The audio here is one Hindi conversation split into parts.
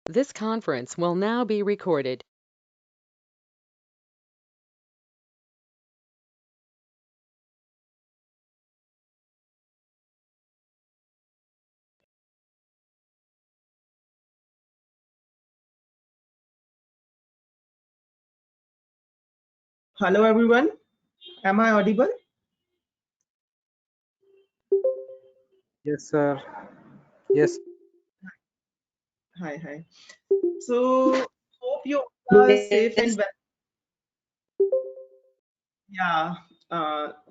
This conference will now be recorded. Hello everyone, am I audible? Yes, sir. Yes. Hi. So hope you all are safe and well. Yeah.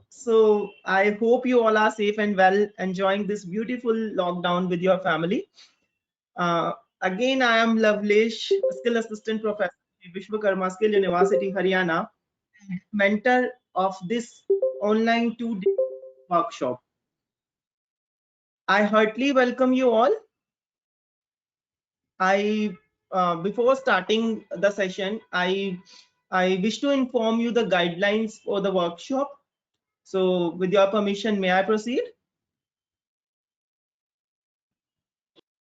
So I hope you all are safe and well, enjoying this beautiful lockdown with your family. Uh, Again, I am Lavlesh, Skill Assistant Professor at Vishwakarma Skill University, Haryana, mentor of this online 2-day workshop. I heartily welcome you all. I Before starting the session, I wish to inform you the guidelines for the workshop. So, with your permission, may I proceed?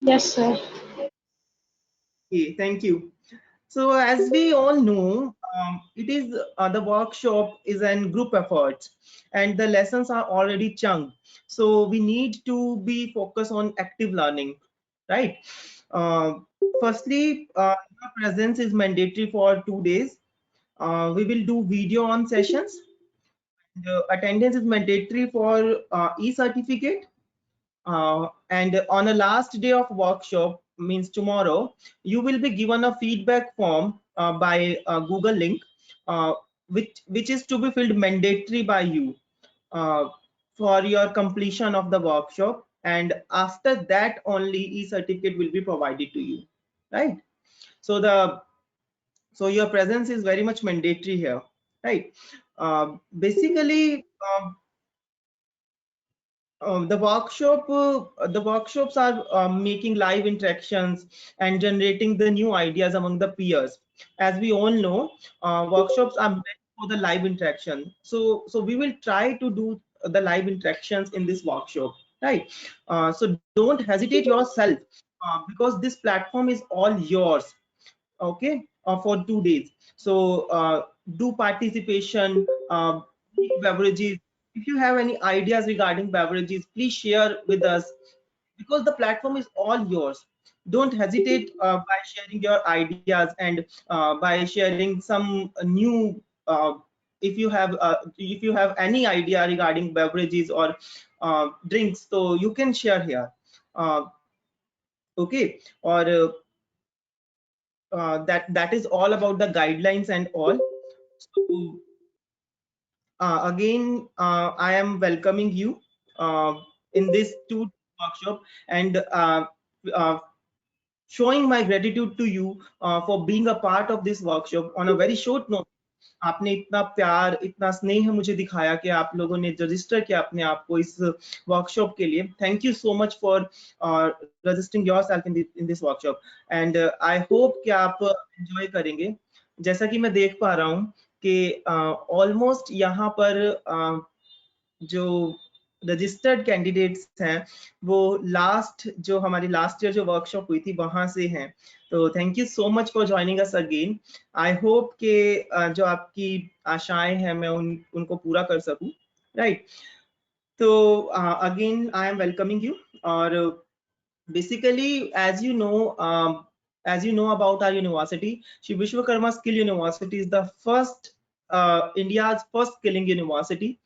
Yes, sir. Okay, thank you. So, as we all know, it is the workshop is an group effort, and the lessons are already chunked. So, we need to be focused on active learning, right? Uh, Firstly, your presence is mandatory for 2 days. We will do video on sessions. The attendance is mandatory for e-certificate. And on the last day of workshop, means tomorrow, you will be given a feedback form by Google link, uh, which is to be filled mandatory by you uh, for your completion of the workshop. And after that, only e-certificate will be provided to you, right? So your presence is very much mandatory here, right? Basically, the workshops are making live interactions and generating the new ideas among the peers. As we all know, workshops are meant for the live interaction. So we will try to do the live interactions in this workshop, right? So don't hesitate yourself because this platform is all yours, okay, for 2 days. So do participation, beverages. If you have any ideas regarding beverages, please share with us because the platform is all yours. Don't hesitate by sharing your ideas and by sharing some new if you have any idea regarding beverages or drinks, so you can share here. uh, okay, or that is all about the guidelines and all. So again, I am welcoming you uh, in this two workshop and uh, showing my gratitude to you for being a part of this workshop on a very short note. आपने इतना प्यार इतना स्नेह मुझे दिखाया कि आप लोगों ने रजिस्टर किया अपने आप को इस वर्कशॉप के लिए. Thank you so much for registering yourself in this workshop and I hope कि आप एंजॉय करेंगे. जैसा कि मैं देख पा रहा हूँ कि ऑलमोस्ट यहाँ पर जो रजिस्टर्ड कैंडिडेट्स हैं वो जो हमारी लास्ट ईयर जो वर्कशॉप हुई थी वहां से हैं. तो thank you so much for joining us again. I hope के जो आपकी आशाएं हैं मैं उनको पूरा कर सकूं, राइट? तो again I am welcoming you. और basically, as you know about our university, Shri Vishwakarma Skill University is the first India's first skilling university.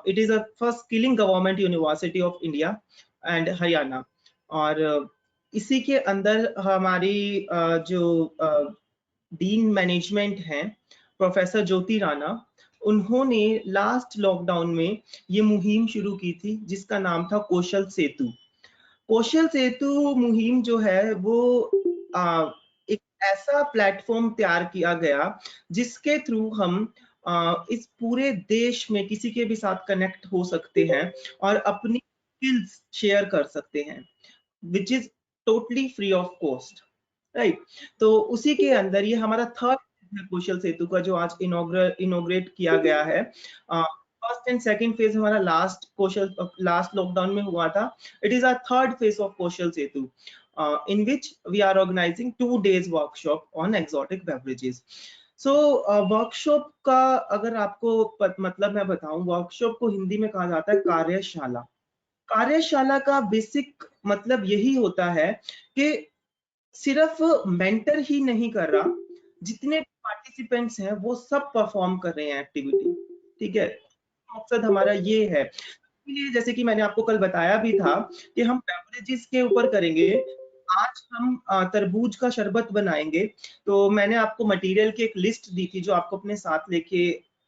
It is a first skilling government university of India and Haryana. और इसी के अंदर हमारी जो डीन मैनेजमेंट हैं प्रोफेसर ज्योति राणा, उन्होंने लास्ट लॉकडाउन में ये मुहिम शुरू की थी जिसका नाम था कौशल सेतु. कौशल सेतु मुहिम जो है वो एक ऐसा प्लेटफॉर्म तैयार किया गया जिसके थ्रू हम इस पूरे देश में किसी के भी साथ कनेक्ट हो सकते हैं और अपनी स्किल्स शेयर कर सकते हैं, which is totally free of cost, right? तो उसी के अंदर ये हमारा थर्ड है कौशल सेतु का जो आज इनोग्रेट किया गया है. फर्स्ट एंड सेकंड फेज हमारा लास्ट लॉकडाउन में हुआ था. It is our third phase of Kaushal Setu. in which we are organizing 2 days workshop on exotic beverages. So workshop का अगर आपको मतलब मैं बताऊं, वर्कशॉप को हिंदी में कहा जाता है कार्यशाला। कार्यशाला का बेसिक मतलब यही होता है कि सिर्फ मेंटर ही नहीं कर रहा, जितने पार्टिसिपेंट्स हैं वो सब परफॉर्म कर रहे हैं एक्टिविटी, ठीक है। मकसद हमारा ये है, इसलिए जैसे कि मैंने आपको कल बताया भी था कि हम बेवरेजेस के ऊपर करेंगे। आज हम तरबूज का शरबत बनाएंगे, तो मैंने आपको मटेरियल की एक लिस्ट दी थी जो आपको अपने साथ लेके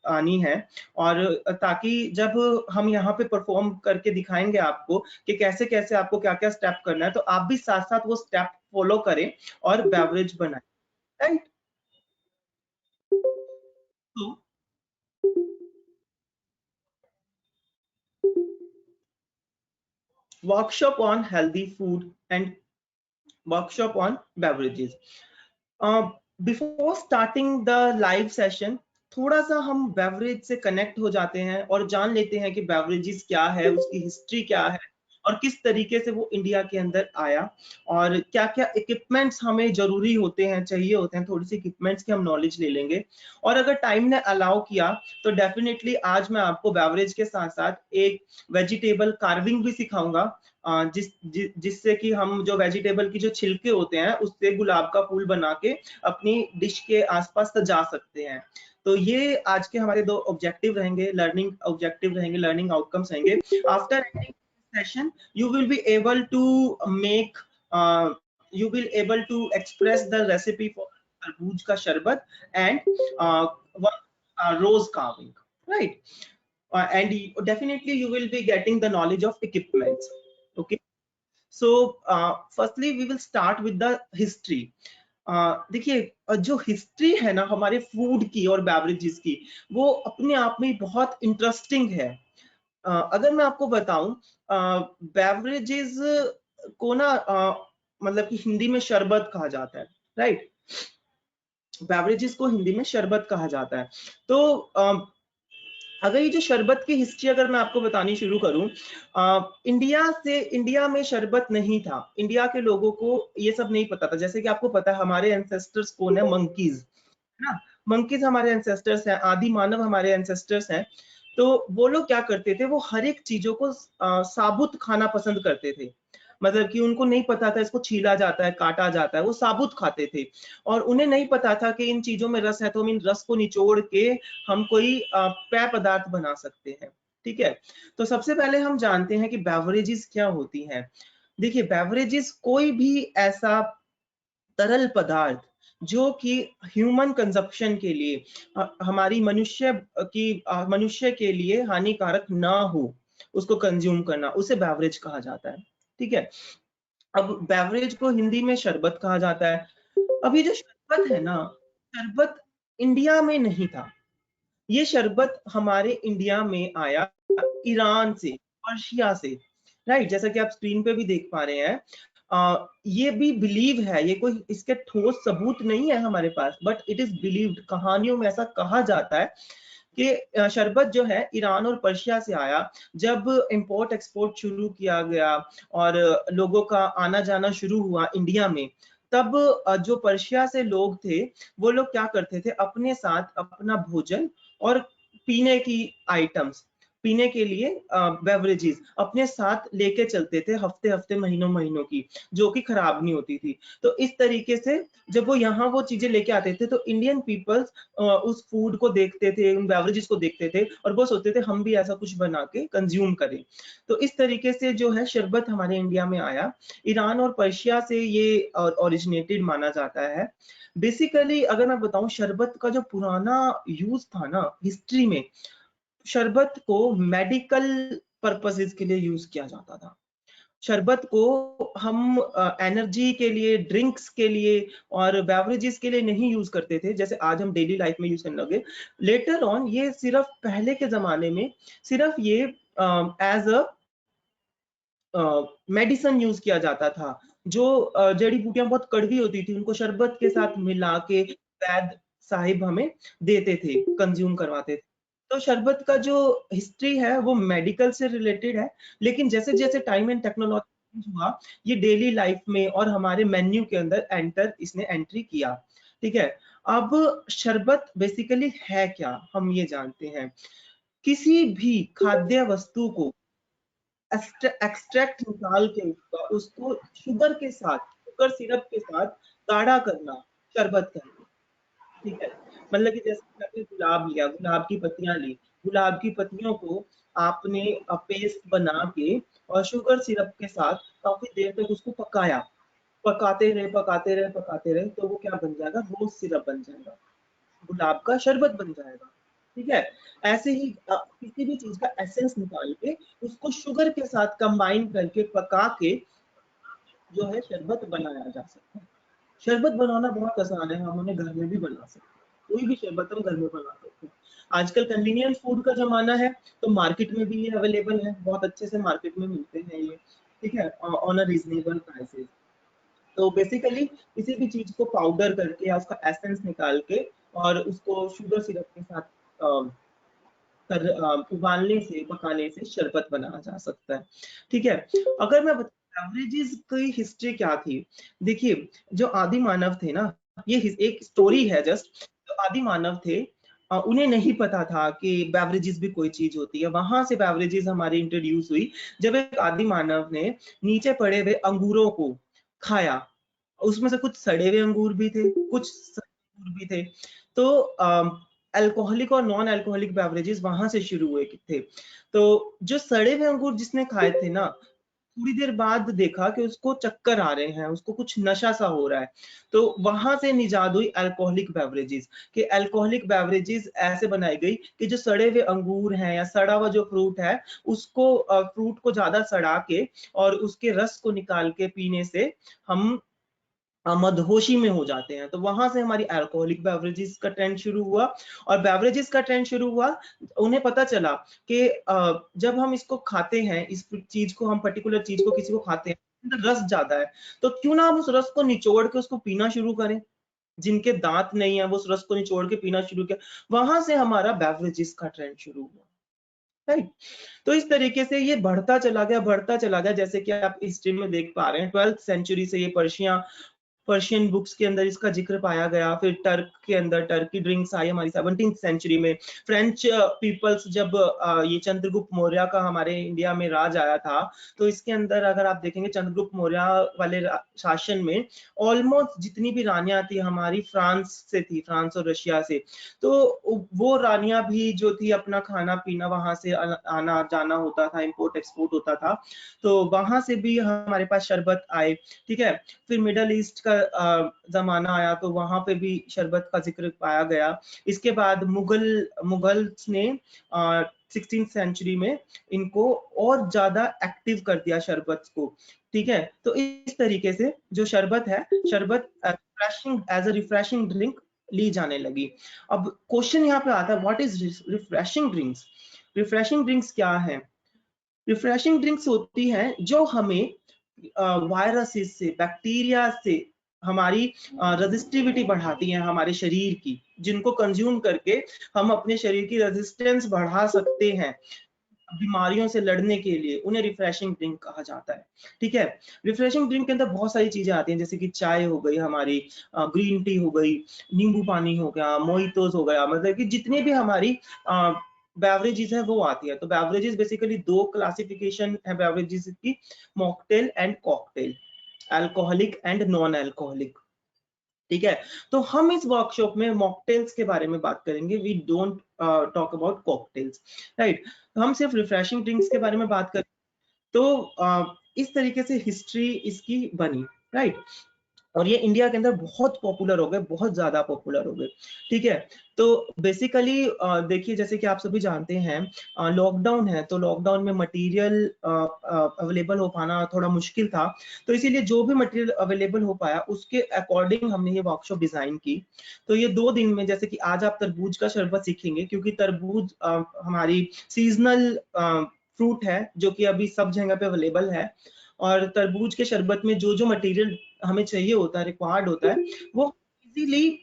आनी है, और ताकि जब हम यहाँ पे परफॉर्म करके दिखाएंगे आपको कि कैसे कैसे आपको क्या क्या स्टेप करना है, तो आप भी साथ साथ वो स्टेप फॉलो करें और बेवरेज बनाएं, राइट। तो workshop on healthy food and workshop on beverages. Before starting the live session, थोड़ा सा हम बेवरेज से कनेक्ट हो जाते हैं और जान लेते हैं कि बेवरेजेस क्या है, उसकी हिस्ट्री क्या है और किस तरीके से वो इंडिया के अंदर आया, और क्या क्या इक्विपमेंट्स हमें जरूरी होते हैं, चाहिए होते हैं। थोड़ी सी इक्विपमेंट्स की हम नॉलेज ले लेंगे, और अगर टाइम ने अलाउ किया तो डेफिनेटली आज मैं आपको बेवरेज के साथ साथ एक वेजिटेबल कार्विंग भी सिखाऊंगा, जिससे कि हम जो वेजिटेबल की जो छिलके होते हैं उससे गुलाब का फूल बना के अपनी डिश के आसपास सजा सकते हैं। तो ये आज के हमारे 2 ऑब्जेक्टिव रहेंगे, लर्निंग ऑब्जेक्टिव रहेंगे, लर्निंग आउटकम्स रहेंगे। After ending session you will be able to make you will able to express the recipe for तरबूज का शरबत and rose carving, right? And definitely you will be getting the knowledge of equipments. Okay, so firstly we will start with the history. देखिए जो हिस्ट्री है ना हमारे फूड की और बेवरेजेस की, वो अपने आप में बहुत इंटरेस्टिंग है। अगर मैं आपको बताऊं, बेवरेजेस को ना मतलब कि हिंदी में शरबत कहा जाता है, राइट। बेवरेजेस को हिंदी में शरबत कहा जाता है। तो अगर ये जो शरबत की हिस्ट्री अगर मैं आपको बतानी शुरू करूं, इंडिया में शरबत नहीं था, इंडिया के लोगों को ये सब नहीं पता था। जैसे कि आपको पता है हमारे एंसेस्टर्स कौन है, मंकीज, है ना। मंकीज हमारे एंसेस्टर्स हैं, आदि मानव हमारे एंसेस्टर्स हैं। तो वो लोग क्या करते थे, वो हर एक चीजों को साबुत खाना पसंद करते थे। मतलब कि उनको नहीं पता था इसको छीला जाता है, काटा जाता है, वो साबुत खाते थे। और उन्हें नहीं पता था कि इन चीजों में रस है, तो हम इन रस को निचोड़ के हम कोई पेय पदार्थ बना सकते हैं, ठीक है। तो सबसे पहले हम जानते हैं कि बेवरेजेस क्या होती हैं। देखिए बेवरेजेस कोई भी ऐसा तरल पदार्थ जो कि ह्यूमन कंजप्शन के लिए, हमारी मनुष्य के लिए हानिकारक ना हो, उसको कंज्यूम करना, उसे बेवरेज कहा जाता है, ठीक है। अब बेवरेज को हिंदी में शरबत कहा जाता है। अब ये जो शरबत है ना, शरबत इंडिया में नहीं था, ये शरबत हमारे इंडिया में आया ईरान से, पर्शिया से, राइट। जैसा कि आप स्क्रीन पे भी देख पा रहे हैं, ये भी बिलीव है, ये कोई इसके ठोस सबूत नहीं है हमारे पास, बट इट इज बिलीव्ड, कहानियों में ऐसा कहा जाता है कि शरबत जो है ईरान और पर्शिया से आया। जब इंपोर्ट एक्सपोर्ट शुरू किया गया और लोगों का आना जाना शुरू हुआ इंडिया में, तब जो पर्शिया से लोग थे वो लोग क्या करते थे, अपने साथ अपना भोजन और पीने की आइटम्स, पीने के लिए बेवरेजेस अपने साथ लेके चलते थे, हफ्ते हफ्ते महीनों महीनों की, जो कि खराब नहीं होती थी। तो इस तरीके से जब वो यहाँ वो चीजें लेके आते थे, तो इंडियन पीपल्स उस फूड को देखते थे, उन बेवरेजेस को देखते थे और वो सोचते थे हम भी ऐसा कुछ बना के कंज्यूम करें। तो इस तरीके से जो है शरबत हमारे इंडिया में आया। ईरान और पर्शिया से ये ओरिजिनेटेड माना जाता है। बेसिकली अगर मैं बताऊं, शरबत का जो पुराना यूज था ना हिस्ट्री में, शरबत को मेडिकल पर्पसेस के लिए यूज किया जाता था। शरबत को हम एनर्जी के लिए, ड्रिंक्स के लिए और बेवरेजेस के लिए नहीं यूज करते थे जैसे आज हम डेली लाइफ में यूज करने लगे। लेटर ऑन ये सिर्फ पहले के जमाने में सिर्फ ये एज अ मेडिसिन यूज किया जाता था। जो जड़ी बूटियां बहुत कड़वी होती थी, उनको शरबत के साथ मिला के वैद साहिब हमें देते थे, कंज्यूम करवाते थे। तो शरबत का जो हिस्ट्री है वो मेडिकल से रिलेटेड है, लेकिन जैसे जैसे टाइम एंड टेक्नोलॉजी हुआ, ये डेली लाइफ में और हमारे मेन्यू के अंदर इसने एंट्री किया। ठीक है, अब शरबत बेसिकली है क्या, हम ये जानते हैं। किसी भी खाद्य वस्तु को एक्सट्रैक्ट निकाल के उसको शुगर के साथ, शुगर सिरप के साथ गाढ़ा करना शरबत कहते हैं। ठीक है, मतलब कि जैसे आपने गुलाब लिया, गुलाब की पत्तियां ली, गुलाब की पत्तियों को आपने पेस्ट बना के और शुगर सिरप के साथ काफी देर तक उसको पकाया, पकाते रहे पकाते रहे पकाते रहे, तो वो क्या बन जाएगा, रोज सिरप बन जाएगा, गुलाब का शरबत बन जाएगा। ठीक है, ऐसे ही किसी भी चीज का एसेंस निकाल के उसको शुगर के साथ कंबाइन करके पका के जो है शरबत बनाया जा सकता है। शरबत बनाना बहुत आसान है, हम उन्हें घर में भी बना सकते हैं, कोई भी शरबत हम घर में बना सकते हैं। आजकल कन्वीनियंस फूड का जमाना है, तो मार्केट में भी ये अवेलेबल है, बहुत अच्छे से मार्केट में मिलते हैं ये। ठीक है, ऑन अ रीजनेबल प्राइसेस। तो बेसिकली किसी भी चीज को पाउडर करके या उसका एसेंस निकाल के और उसको शुगर सिरप के साथ उबालने से, पकाने से शरबत बनाया जा सकता है। ठीक है, अगर मैं बेवरेजेस की हिस्ट्री क्या थी, देखिए जो आदि मानव थे ना, ये एक स्टोरी है जस्ट। जो आदि मानव थे उन्हें नहीं पता था कि बेवरेजेस भी कोई चीज होती है, वहां से बेवरेजेस हमारी इंट्रोड्यूस हुई जब एक आदि मानव ने नीचे पड़े हुए अंगूरों को खाया। उसमें से कुछ सड़े हुए अंगूर भी थे, कुछ अंगूर भी थे। तो अल्कोहलिक और नॉन अल्कोहलिक बेवरेजेस वहां से शुरू हुए थे। तो जो सड़े हुए अंगूर जिसने खाए थे ना, थोड़ी देर बाद देखा कि उसको चक्कर आ रहे हैं, उसको कुछ नशा सा हो रहा है। तो वहां से निजात हुई अल्कोहलिक बेवरेजेस, कि अल्कोहलिक बेवरेजेस ऐसे बनाई गई कि जो सड़े हुए अंगूर हैं या सड़ा हुआ जो फ्रूट है, उसको फ्रूट को ज्यादा सड़ा के और उसके रस को निकाल के पीने से हम मदहोशी में हो जाते हैं। तो वहां से हमारी अल्कोहलिक बेवरेजेस का ट्रेंड शुरू हुआ। और बेवरेजेस का ट्रेंड शुरू हुआ, उन्हें पता चला कि जब हम इसको खाते हैं, इस चीज को, हम पर्टिकुलर चीज को किसी को खाते हैं, अंदर रस ज्यादा है, तो क्यों ना हम उस रस को निचोड़ के उसको पीना शुरू करें। जिनके दांत नहीं है वो उस रस को निचोड़ के पीना शुरू किया, वहां से हमारा बेवरेजेस का ट्रेंड शुरू हुआ। राइट, तो इस तरीके से ये बढ़ता चला गया, बढ़ता चला गया। जैसे कि आप हिस्ट्री में देख पा रहे हैं, 12th सेंचुरी से ये पर्शियन बुक्स के अंदर इसका जिक्र पाया गया। फिर टर्क के अंदर टर्की ड्रिंक्स आई हमारी 17th सेंचुरी में। फ्रेंच पीपल्स जब ये चंद्रगुप्त मौर्य का हमारे इंडिया में राज आया था, तो इसके अंदर अगर आप देखेंगे चंद्रगुप्त मौर्य वाले शासन में ऑलमोस्ट जितनी भी रानियां थी हमारी फ्रांस से थी, फ्रांस और रशिया से। तो वो रानियां भी जो थी अपना खाना पीना वहां से आना जाना होता था, इंपोर्ट एक्सपोर्ट होता था, तो वहां से भी हमारे पास शरबत आए। ठीक है, फिर मिडल ईस्ट का जमाना आया, तो वहां पे भी शरबत का जिक्र पाया गया। इसके बाद मुगल्स ने 16th सेंचुरी में इनको और ज्यादा एक्टिव कर दिया शरबत को। ठीक है, तो इस तरीके से जो शरबत है, शरबत refreshing as a refreshing drink ली जाने लगी। अब क्वेश्चन यहाँ पे आता है, what is refreshing drinks. Refreshing drinks क्या है? रिफ्रेशिंग ड्रिंक्स होती हैं जो हमें वायरसेस से, बैक्टीरिया से हमारी रेजिस्टिविटी बढ़ाती हैं हमारे शरीर की, जिनको कंज्यूम करके हम अपने शरीर की रेजिस्टेंस बढ़ा सकते हैं बीमारियों से लड़ने के लिए, उन्हें रिफ्रेशिंग ड्रिंक कहा जाता है। ठीक है, रिफ्रेशिंग ड्रिंक के अंदर बहुत सारी चीजें आती हैं, जैसे कि चाय हो गई हमारी, ग्रीन टी हो गई, नींबू पानी हो गया, मोहितोस हो गया, मतलब कि जितनी भी हमारी बेवरेजेस है वो आती है। तो बेवरेजेस बेसिकली दो क्लासिफिकेशन है बेवरेजेस की, mocktail and cocktail, alcoholic and non alcoholic. ठीक है, तो हम इस वर्कशॉप में मॉकटेल्स के बारे में बात करेंगे, we don't talk about cocktails. Right, हम सिर्फ रिफ्रेशिंग ड्रिंक्स के बारे में बात करें। तो इस तरीके से हिस्ट्री इसकी बनी। राइट, और ये इंडिया के अंदर बहुत पॉपुलर हो गए, बहुत ज्यादा पॉपुलर हो गए। ठीक है, तो बेसिकली देखिए, जैसे कि आप सभी जानते हैं लॉकडाउन है, तो लॉकडाउन में मटेरियल अवेलेबल हो पाना थोड़ा मुश्किल था। तो इसीलिए जो भी मटेरियल अवेलेबल हो पाया उसके अकॉर्डिंग हमने ये वर्कशॉप डिजाइन की। तो ये 2 दिन में, जैसे कि आज आप तरबूज का शरबत सीखेंगे, क्योंकि तरबूज हमारी सीजनल फ्रूट है जो कि अभी सब जगह पे अवेलेबल है। और तरबूज के शरबत में जो जो मटेरियल हमें चाहिए होता है, रिक्वायर्ड होता है, वो इजीली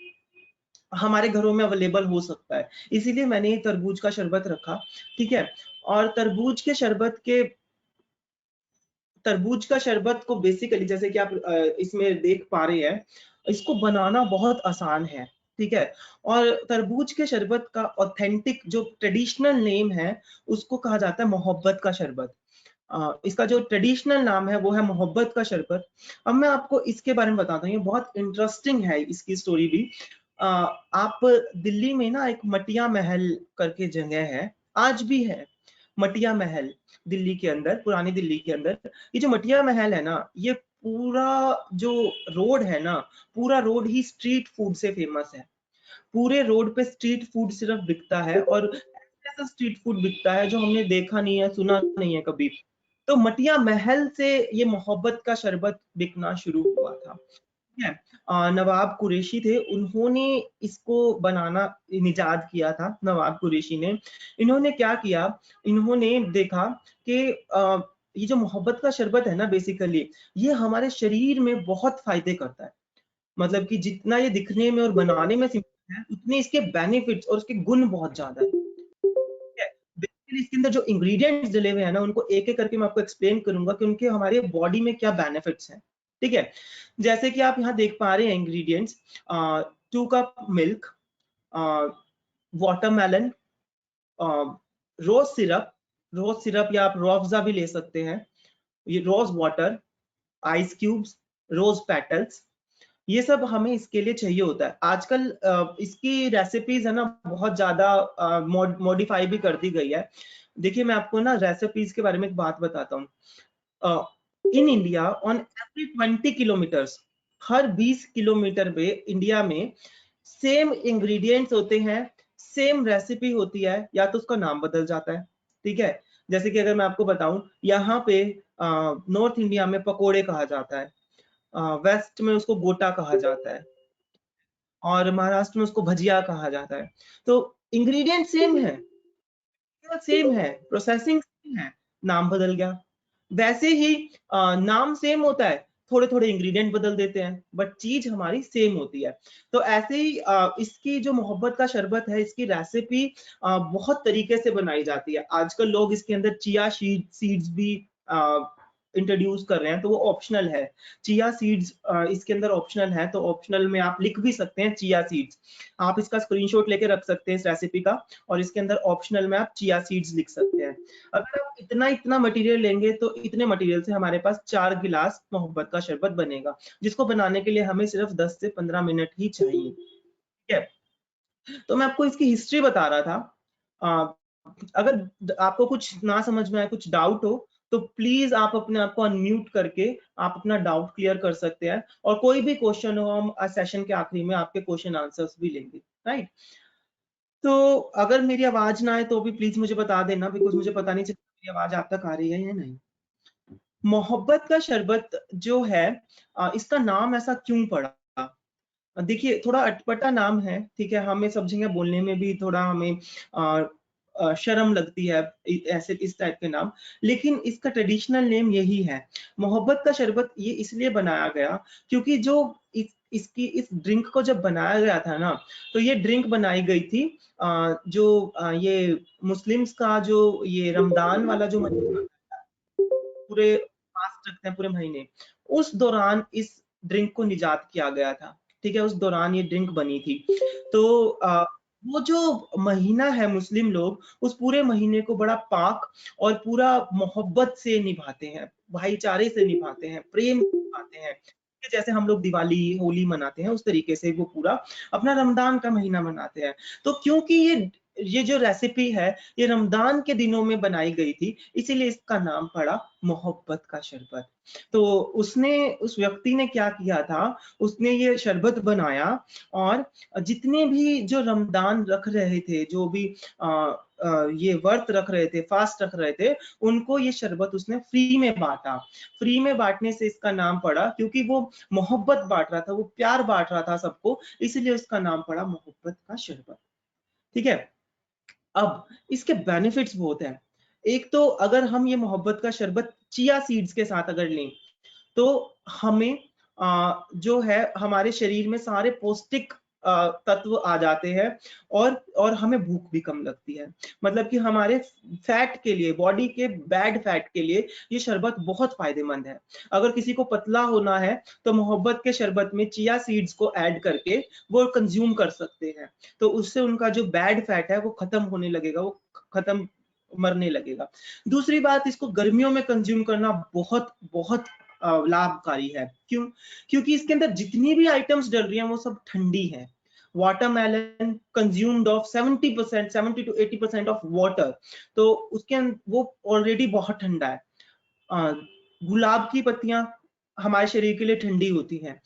हमारे घरों में अवेलेबल हो सकता है। इसीलिए मैंने ये तरबूज का शरबत रखा। ठीक है, और तरबूज के शरबत के तरबूज का शरबत को बेसिकली जैसे कि आप इसमें देख पा रहे हैं, इसको बनाना बहुत आसान है, ठीक है। और तरबूज के शरबत का ऑथेंटिक जो ट्रेडिशनल नेम है उसको कहा जाता है मोहब्बत का शरबत। इसका जो ट्रेडिशनल नाम है वो है मोहब्बत का शरबत। अब मैं आपको इसके बारे में बताता हूँ, ये बहुत इंटरेस्टिंग है इसकी स्टोरी भी। आप दिल्ली में ना एक मटिया महल करके जगह है, आज भी है मटिया महल दिल्ली के अंदर, पुरानी दिल्ली के अंदर। ये जो मटिया महल है ना, ये पूरा जो रोड है ना, पूरा रोड ही स्ट्रीट फूड से फेमस है। पूरे रोड पे स्ट्रीट फूड सिर्फ बिकता है, और ऐसा स्ट्रीट फूड बिकता है जो हमने देखा नहीं है, सुना नहीं है कभी। तो मटिया महल से ये मोहब्बत का शरबत बिकना शुरू हुआ था, ठीक है। नवाब कुरैशी थे, उन्होंने इसको बनाना निजात किया था, नवाब कुरैशी ने। इन्होंने क्या किया, इन्होंने देखा कि ये जो मोहब्बत का शरबत है ना, बेसिकली ये हमारे शरीर में बहुत फायदे करता है। मतलब कि जितना ये दिखने में और बनाने में सिंपल है, उतने इसके बेनिफिट्स और उसके गुण बहुत ज्यादा है, ठीक है। बेसिकली इसके अंदर जो इंग्रेडिएंट्स डले हुए हैं ना, उनको एक एक करके मैं आपको एक्सप्लेन करूंगा कि उनके हमारे बॉडी में क्या बेनिफिट्स हैं, ठीक है। जैसे कि आप यहाँ देख पा रहे हैं ingredients, 2 cup milk, watermelon, rose syrup या आप रोअफ़ज़ा भी ले सकते हैं, ये rose water, ice cubes, rose petals, ये सब हमें इसके लिए चाहिए होता है। आजकल इसकी रेसिपीज है ना बहुत ज्यादा मॉडिफाई भी कर दी गई है। देखिए मैं आपको ना रेसिपीज के बारे में एक बात बताता हूँ। In India on every 20 kilometres, her 20 kilometre पे इंडिया में सेम इंग्रेडिएंट्स होते हैं, सेम रेसिपी होती है, या तो उसका नाम बदल जाता है, ठीक है। जैसे कि अगर मैं आपको बताऊं, यहाँ पे नॉर्थ इंडिया में पकोड़े कहा जाता है, वेस्ट में उसको गोटा कहा जाता है, और महाराष्ट्र में उसको भजिया कहा जाता है। तो इंग्रेडिएंट सेम है, सेम है, प्रोसेसिंग सेम है, नाम बदल गया। वैसे ही नाम सेम होता है, थोड़े थोड़े इंग्रेडिएंट बदल देते हैं, बट चीज हमारी सेम होती है। तो ऐसे ही इसकी जो मोहब्बत का शरबत है, इसकी रेसिपी बहुत तरीके से बनाई जाती है। आजकल लोग इसके अंदर चिया सीड्स भी इंट्रोड्यूस कर रहे हैं, तो वो ऑप्शनल है। चिया सीड्स इसके अंदर ऑप्शनल है, तो ऑप्शनल में आप लिख भी सकते हैं चिया सीड्स। आप इसका स्क्रीनशॉट लेके रख सकते हैं इस रेसिपी का, और इसके अंदर ऑप्शनल में आप चिया सीड्स लिख सकते हैं। अगर आप इतना मटेरियल लेंगे तो इतने मटेरियल से हमारे पास 4 गिलास मोहब्बत का शरबत बनेगा, जिसको बनाने के लिए हमें सिर्फ 10 से 15 मिनट ही चाहिए, ठीक है। तो मैं आपको इसकी हिस्ट्री बता रहा था। अगर आपको कुछ ना समझ में आए, कुछ डाउट हो, तो प्लीज आप अपने आप को अनम्यूट करके आप अपना डाउट क्लियर कर सकते हैं, और कोई भी क्वेश्चन हो हम सेशन के आखिरी में आपके क्वेश्चन आंसर्स भी लेंगे, राइट। तो अगर मेरी आवाज ना आए तो भी प्लीज मुझे बता देना, बिकॉज मुझे पता नहीं चलता मेरी आवाज आप तक आ रही है या नहीं। मोहब्बत का शरबत जो है, इसका नाम ऐसा क्यों पड़ा? देखिए थोड़ा अटपटा नाम है, ठीक है, हमें सब जगह बोलने में भी थोड़ा हमें शर्म लगती है ऐसे इस टाइप के नाम, लेकिन इसका ट्रेडिशनल नेम यही है। मोहब्बत का शरबत ये इसलिए बनाया गया क्योंकि जो इस ड्रिंक को जब बनाया गया था ना, तो ये ड्रिंक बनाई गई थी ये मुस्लिम्स का जो ये रमजान वाला जो महीना पूरे फास्ट रखते हैं पूरे महीने, उस दौरान इस ड्रिंक को निजात किया गया था, ठीक है, उस दौरान ये ड्रिंक बनी थी। तो वो जो महीना है, मुस्लिम लोग उस पूरे महीने को बड़ा पाक और पूरा मोहब्बत से निभाते हैं, भाईचारे से निभाते हैं, प्रेम से निभाते हैं। जैसे हम लोग दिवाली होली मनाते हैं, उस तरीके से वो पूरा अपना रमजान का महीना मनाते हैं। तो क्योंकि ये जो रेसिपी है ये रमजान के दिनों में बनाई गई थी, इसीलिए इसका नाम पड़ा मोहब्बत का शरबत। तो उस व्यक्ति ने क्या किया था, उसने ये शरबत बनाया, और जितने भी जो रमजान रख रहे थे, जो भी ये व्रत रख रहे थे, फास्ट रख रहे थे, उनको ये शरबत उसने फ्री में बांटा। फ्री में बांटने से इसका नाम पड़ा, क्योंकि वो मोहब्बत बांट रहा था, वो प्यार बांट रहा था सबको, इसलिए उसका नाम पड़ा मोहब्बत का शरबत, ठीक है। अब इसके बेनिफिट्स बहुत हैं। एक तो अगर हम ये मोहब्बत का शरबत चिया सीड्स के साथ अगर लें, तो हमें जो है हमारे शरीर में सारे पौष्टिक तत्व आ जाते हैं और हमें भूख भी कम लगती है। मतलब कि हमारे फैट के लिए, बॉडी के बैड फैट के लिए ये शरबत बहुत फायदेमंद है। अगर किसी को पतला होना है तो मोहब्बत के शरबत में चिया सीड्स को ऐड करके वो कंज्यूम कर सकते हैं, तो उससे उनका जो बैड फैट है वो खत्म होने लगेगा, वो खत्म मरने लगेगा। दूसरी बात, इसको गर्मियों में कंज्यूम करना बहुत बहुत लाभकारी है। क्यों? क्योंकि इसके अंदर जितनी भी आइटम्स डल रही हैं वो सब ठंडी है। Watermelon consumed of 70% 70 to 80% of water, तो उसके वो ऑलरेडी बहुत ठंडा है। गुलाब की पत्तियां हमारे शरीर के लिए ठंडी होती हैं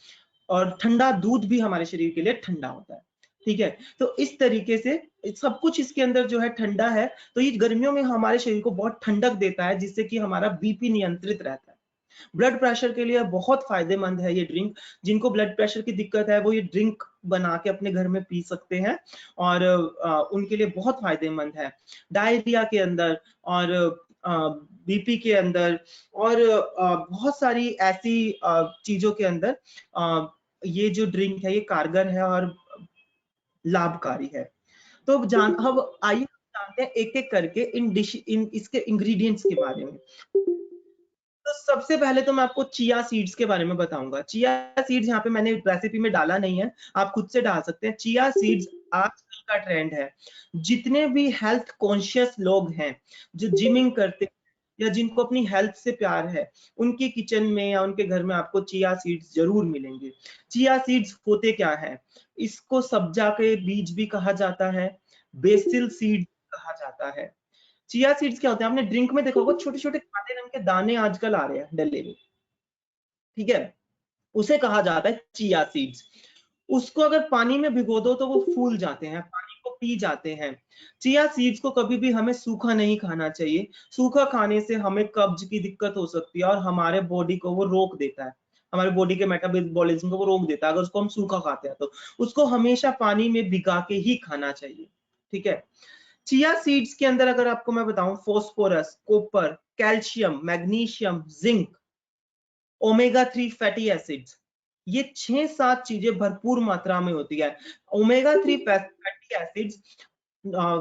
और ठंडा दूध भी हमारे शरीर के लिए ठंडा होता है। ठीक है, तो इस तरीके से सब कुछ इसके अंदर जो है ठंडा है, तो ये गर्मियों में हमारे शरीर को बहुत ठंडक देता है, जिससे कि हमारा बीपी नियंत्रित रहता है। ब्लड प्रेशर के लिए बहुत फायदेमंद है ये ड्रिंक। जिनको ब्लड प्रेशर की दिक्कत है वो ये ड्रिंक बना के अपने घर में पी सकते हैं और उनके लिए बहुत फायदेमंद है। डायरिया के अंदर और बीपी के अंदर और बहुत सारी ऐसी चीजों के अंदर ये जो ड्रिंक है ये कारगर है और लाभकारी है। तो अब आइए जानते हैं एक एक करके इन इसके इंग्रेडिएंट्स के बारे में। तो सबसे पहले तो मैं आपको चिया सीड्स के बारे में बताऊंगा। चिया सीड्स यहाँ पे मैंने रेसिपी में डाला नहीं है, आप खुद से डाल सकते हैं। चिया सीड्स आजकल का ट्रेंड है। जितने भी हेल्थ कॉन्शियस लोग हैं, जो जिमिंग करते हैं या जिनको अपनी हेल्थ से प्यार है, उनके किचन में या उनके घर में आपको चिया सीड्स जरूर मिलेंगे। चिया सीड्स होते क्या है? इसको सब्जा के बीज भी कहा जाता है, बेसिल सीड कहा जाता है। चिया सीड्स क्या होते हैं? आपने ड्रिंक में देखा होगा छोटे छोटे काले रंग के दाने आजकल आ रहे हैं डले में, ठीक है, उसे कहा जाता है चिया सीड्स। उसको अगर पानी में भिगो दो तो वो फूल जाते हैं, पानी को पी जाते हैं। चिया सीड्स को कभी भी हमें सूखा नहीं खाना चाहिए। सूखा खाने से हमें कब्ज की दिक्कत हो सकती है और हमारे बॉडी को वो रोक देता है, हमारे बॉडी के मेटाबॉलिज्म को वो रोक देता है अगर उसको हम सूखा खाते हैं। तो उसको हमेशा पानी में भिगा के ही खाना चाहिए, ठीक है। चिया सीड्स के अंदर अगर आपको मैं बताऊं, phosphorus, copper, calcium, magnesium, zinc, omega 3 fatty acids, ये 6-7 चीजें भरपूर मात्रा में होती है। ओमेगा 3 फैटी एसिड्स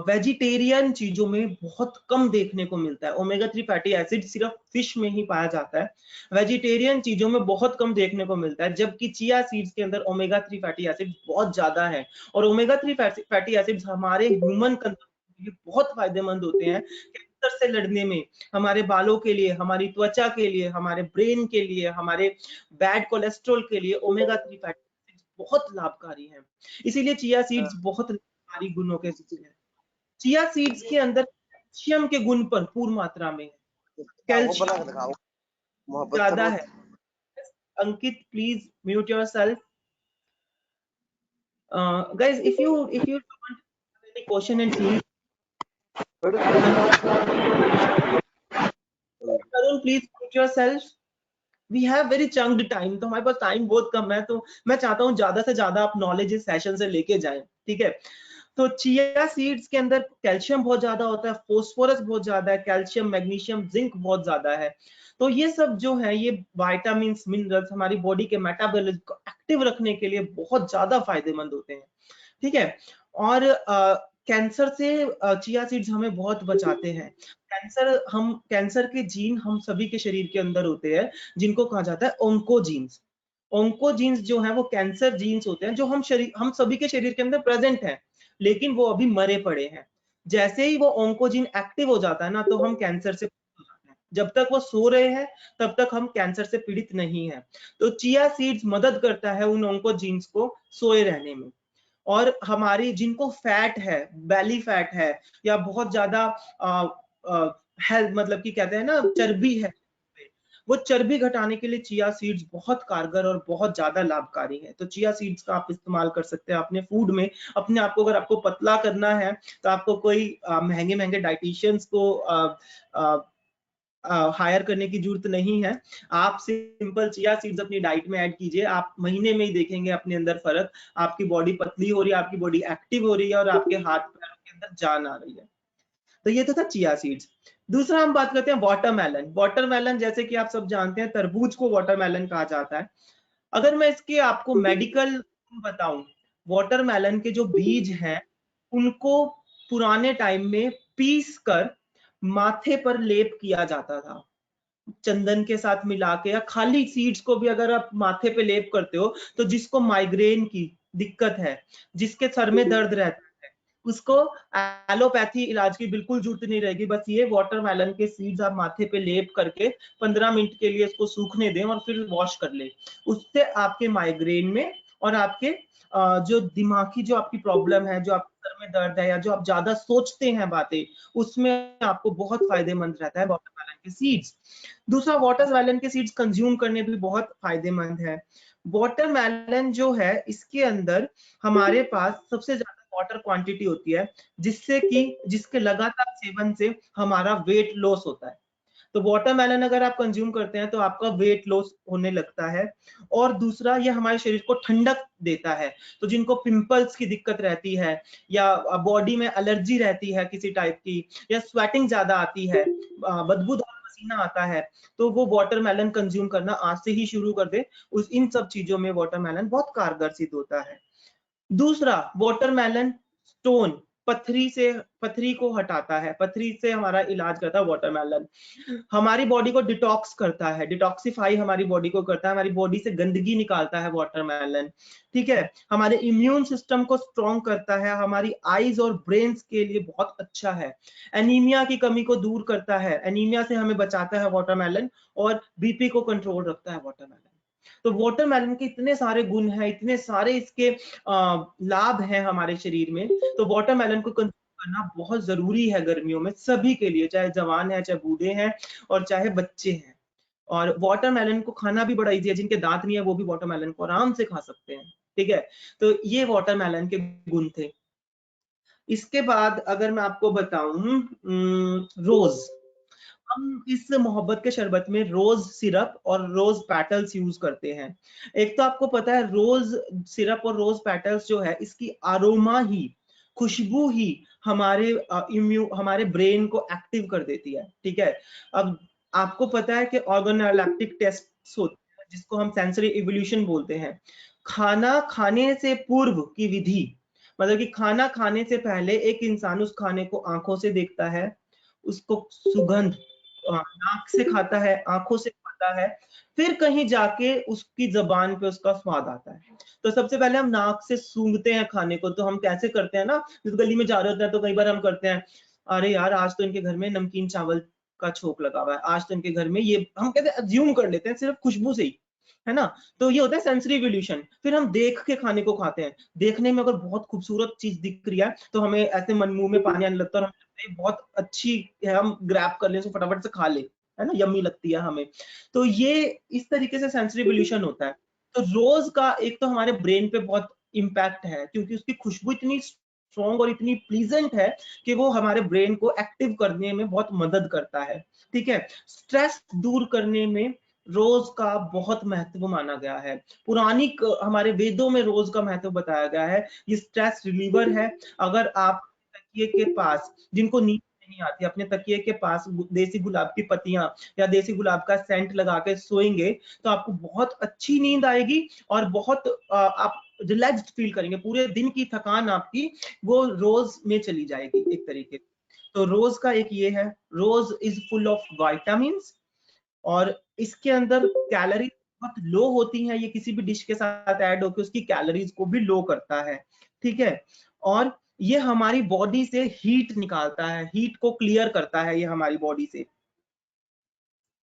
वेजिटेरियन चीजों में बहुत कम देखने को मिलता है। ओमेगा 3 फैटी एसिड सिर्फ फिश में ही पाया जाता है, वेजिटेरियन चीजों में बहुत कम देखने को मिलता है, जबकि चिया सीड्स के अंदर ओमेगा 3 फैटी एसिड बहुत ज्यादा है। और ओमेगा 3 फैटी एसिड्स हमारे ह्यूमन कंजम्पशन के लिए बहुत फायदेमंद होते हैं। कैंसर से लड़ने में, हमारे बालों के लिए, हमारी त्वचा के लिए, हमारे ब्रेन के लिए, हमारे बैड कोलेस्ट्रॉल के लिए ओमेगा 3 फैटी एसिड्स बहुत लाभकारी है। इसीलिए चिया सीड्स बहुत लाभकारी गुणों के हैं। चिया सीड्स के अंदर कैल्शियम के गुण भरपूर मात्रा में है, कैल्शियम ज्यादा है। Ankit, please mute yourself. Guys, if you don't have any question and please Tarun, please mute yourself. We have very chunked time, तो हमारे पास टाइम बहुत कम है, तो मैं चाहता हूँ ज्यादा से ज्यादा आप नॉलेज इस सेशन से लेके जाएं, ठीक है। तो चिया सीड्स के अंदर कैल्शियम बहुत ज्यादा होता है, फोस्फोरस बहुत ज्यादा है, कैल्शियम, मैग्नीशियम, जिंक बहुत ज्यादा है। तो ये सब जो है, ये विटामिन, मिनरल्स हमारी बॉडी के मेटाबॉलिज्म को एक्टिव रखने के लिए बहुत ज्यादा फायदेमंद होते हैं, ठीक है। और कैंसर से चिया सीड्स हमें बहुत बचाते हैं। कैंसर के जीन हम सभी के शरीर के अंदर होते हैं, जिनको कहा जाता है ओंकोजीन्स। ओंकोजीन्स जो है वो कैंसर जीन्स होते हैं, जो हम सभी के शरीर के अंदर प्रेजेंट हैं, लेकिन वो अभी मरे पड़े हैं। जैसे ही वो ओंकोजीन एक्टिव हो जाता है ना, तो हम कैंसर से पीड़ित हो जाते हैं। जब तक वो सो रहे हैं तब तक हम कैंसर से पीड़ित नहीं है। तो चिया सीड्स मदद करता है उन ओंकोजीन्स को सोए रहने में। और हमारी जिनको फैट है, बेली फैट है, या बहुत ज्यादा हेल्थ, मतलब कि कहते हैं ना चर्बी है, वो चर्बी घटाने के लिए चिया सीड्स बहुत कारगर और बहुत ज्यादा लाभकारी है। तो चिया सीड्स का आप इस्तेमाल कर सकते हैं अपने फूड में। अपने आप को, अगर आपको पतला करना है तो आपको कोई महंगे महंगे डाइटिशियंस को हायर करने की जरूरत नहीं है। आप सिंपल चिया सीड्स अपनी डाइट में ऐड कीजिए, आप महीने में ही देखेंगे अपने अंदर फर्क। आपकी बॉडी पतली हो रही है, आपकी बॉडी एक्टिव हो रही है और आपके हाथ पैरों के अंदर जान आ रही है। तो ये तो था चिया सीड्स। दूसरा हम बात करते हैं वाटरमेलन। वाटरमेलन, जैसे कि आप सब जानते हैं, तरबूज को वाटरमेलन कहा जाता है। अगर मैं इसके आपको मेडिकल बताऊं, वाटरमेलन के जो बीज हैं उनको पुराने टाइम में पीस कर माथे पर लेप किया जाता था, चंदन के साथ मिला के, या खाली सीड्स को भी अगर आप माथे पे लेप करते हो तो जिसको माइग्रेन की दिक्कत है, जिसके सर में दर्द रहता है, उसको एलोपैथी इलाज की बिल्कुल जरूरत नहीं रहेगी। बस ये वाटरमेलन के सीड्स आप माथे पे लेप करके 15 मिनट के लिए इसको सूखने दें और फिर वॉश कर ले। उससे आपके माइग्रेन में और आपके जो दिमागी जो आपकी प्रॉब्लम है, जो आपके सर में दर्द है, या जो आप ज्यादा सोचते हैं बातें, उसमें आपको बहुत फायदेमंद रहता है वाटरमेलन के सीड्स। दूसरा, वाटरमेलन के सीड्स कंज्यूम करने भी बहुत फायदेमंद है। वाटरमेलन जो है इसके अंदर हमारे पास सबसे ज्यादा वाटर क्वांटिटी होती है, जिसके लगातार सेवन से हमारा वेट लॉस होता है। तो वाटरमेलन अगर आप कंज्यूम करते हैं तो आपका वेट लॉस होने लगता है। और दूसरा, ये हमारे शरीर को ठंडक देता है। तो जिनको पिंपल्स की दिक्कत रहती है, या बॉडी में एलर्जी रहती है किसी टाइप की, या स्वेटिंग ज्यादा आती है, बदबूदार पसीना आता है, तो वो वाटरमेलन कंज्यूम करना आज से ही शुरू कर दे। इन सब चीजों में वाटरमेलन बहुत कारगर सिद्ध होता है। दूसरा, वाटरमेलन स्टोन, पथरी को हटाता है, पथरी से हमारा इलाज करता है वाटरमेलन। हमारी बॉडी को डिटॉक्स करता है, डिटॉक्सिफाई हमारी बॉडी को करता है, हमारी बॉडी से गंदगी निकालता है वाटरमेलन। ठीक है, हमारे इम्यून सिस्टम को स्ट्रॉन्ग करता है, हमारी आईज और ब्रेन्स के लिए बहुत अच्छा है, एनीमिया की कमी को दूर करता है, एनीमिया से हमें बचाता है वाटरमेलन, और बीपी को कंट्रोल रखता है वाटरमेलन। तो वाटरमेलन के इतने सारे गुण हैं, इतने सारे इसके लाभ हैं हमारे शरीर में। तो वाटरमेलन को कंज्यूम करना बहुत जरूरी है गर्मियों में सभी के लिए, चाहे जवान है, चाहे बूढ़े हैं, और चाहे बच्चे हैं। और वाटरमेलन को खाना भी बड़ा इजी है, जिनके दांत नहीं है वो भी वाटरमेलन को आराम से खा सकते हैं। ठीक है, तो ये वाटरमेलन के गुण थे। इसके बाद अगर मैं आपको बताऊं, रोज, हम इस मोहब्बत के शरबत में रोज सिरप और रोज पेटल्स यूज करते हैं। एक तो आपको पता है रोज सिरप और रोज पेटल्स जो है, इसकी अरोमा ही, खुशबू ही हमारे ब्रेन को एक्टिव कर देती है। ठीक है, अब आपको पता है कि ऑर्गेनोलेप्टिक टेस्ट होते हैं, जिसको हम सेंसरी इवोल्यूशन बोलते हैं। खाना खाने से पूर्व की विधि, मतलब कि खाना खाने से पहले एक इंसान उस खाने को आंखों से देखता है, उसको सुगंध नाक से खाता है, आंखों से खाता है, फिर कहीं जाके उसकी जबान पे उसका स्वाद आता है। तो सबसे पहले हम नाक से सूंघते हैं खाने को। तो हम कैसे करते हैं ना, जिस गली में जा रहे होते हैं तो कई बार हम करते हैं, अरे यार आज तो इनके घर में नमकीन चावल का छोक लगा हुआ है, आज तो इनके घर में ये, हम कहते हैं अज्यूम कर लेते हैं सिर्फ खुशबू से ही, है ना। तो ये होता है सेंसरी इवोल्यूशन। फिर हम देख के खाने को खाते हैं, देखने में अगर बहुत खूबसूरत चीज दिख रही है तो हमें ऐसे मन मुंह में पानी आने लगता है, और हम बहुत अच्छी है, हम ग्रैब कर ले, फटाफट से खा ले, है ना, यम्मी लगती है हमें। तो ये इस तरीके से सेंसरी इवोल्यूशन होता है। तो रोज का एक तो हमारे ब्रेन पे बहुत इम्पैक्ट है, क्योंकि उसकी खुशबू इतनी स्ट्रॉन्ग और इतनी प्लीजेंट है कि वो हमारे ब्रेन को एक्टिव करने में बहुत मदद करता है। ठीक है, स्ट्रेस दूर करने में रोज का बहुत महत्व माना गया है। हमारे वेदों में रोज का महत्व बताया गया है। ये स्ट्रेस रिलीवर है। अगर आप तकिए के पास, जिनको नींद नहीं आती, अपने तकिए के पास देसी गुलाब की पत्तियां या देसी गुलाब का सेंट लगा के सोएंगे तो आपको बहुत अच्छी नींद आएगी, और बहुत आप रिलैक्स्ड फील करेंगे। पूरे दिन की थकान आपकी वो रोज में चली जाएगी एक तरीके से। तो रोज का एक ये है, रोज इज फुल ऑफ विटामिन्स, और इसके अंदर कैलोरी बहुत लो होती है। ये किसी भी डिश के साथ ऐड होकर उसकी कैलोरीज को भी लो करता है। ठीक है, और ये हमारी बॉडी से हीट निकालता है, हीट को क्लियर करता है ये हमारी बॉडी से।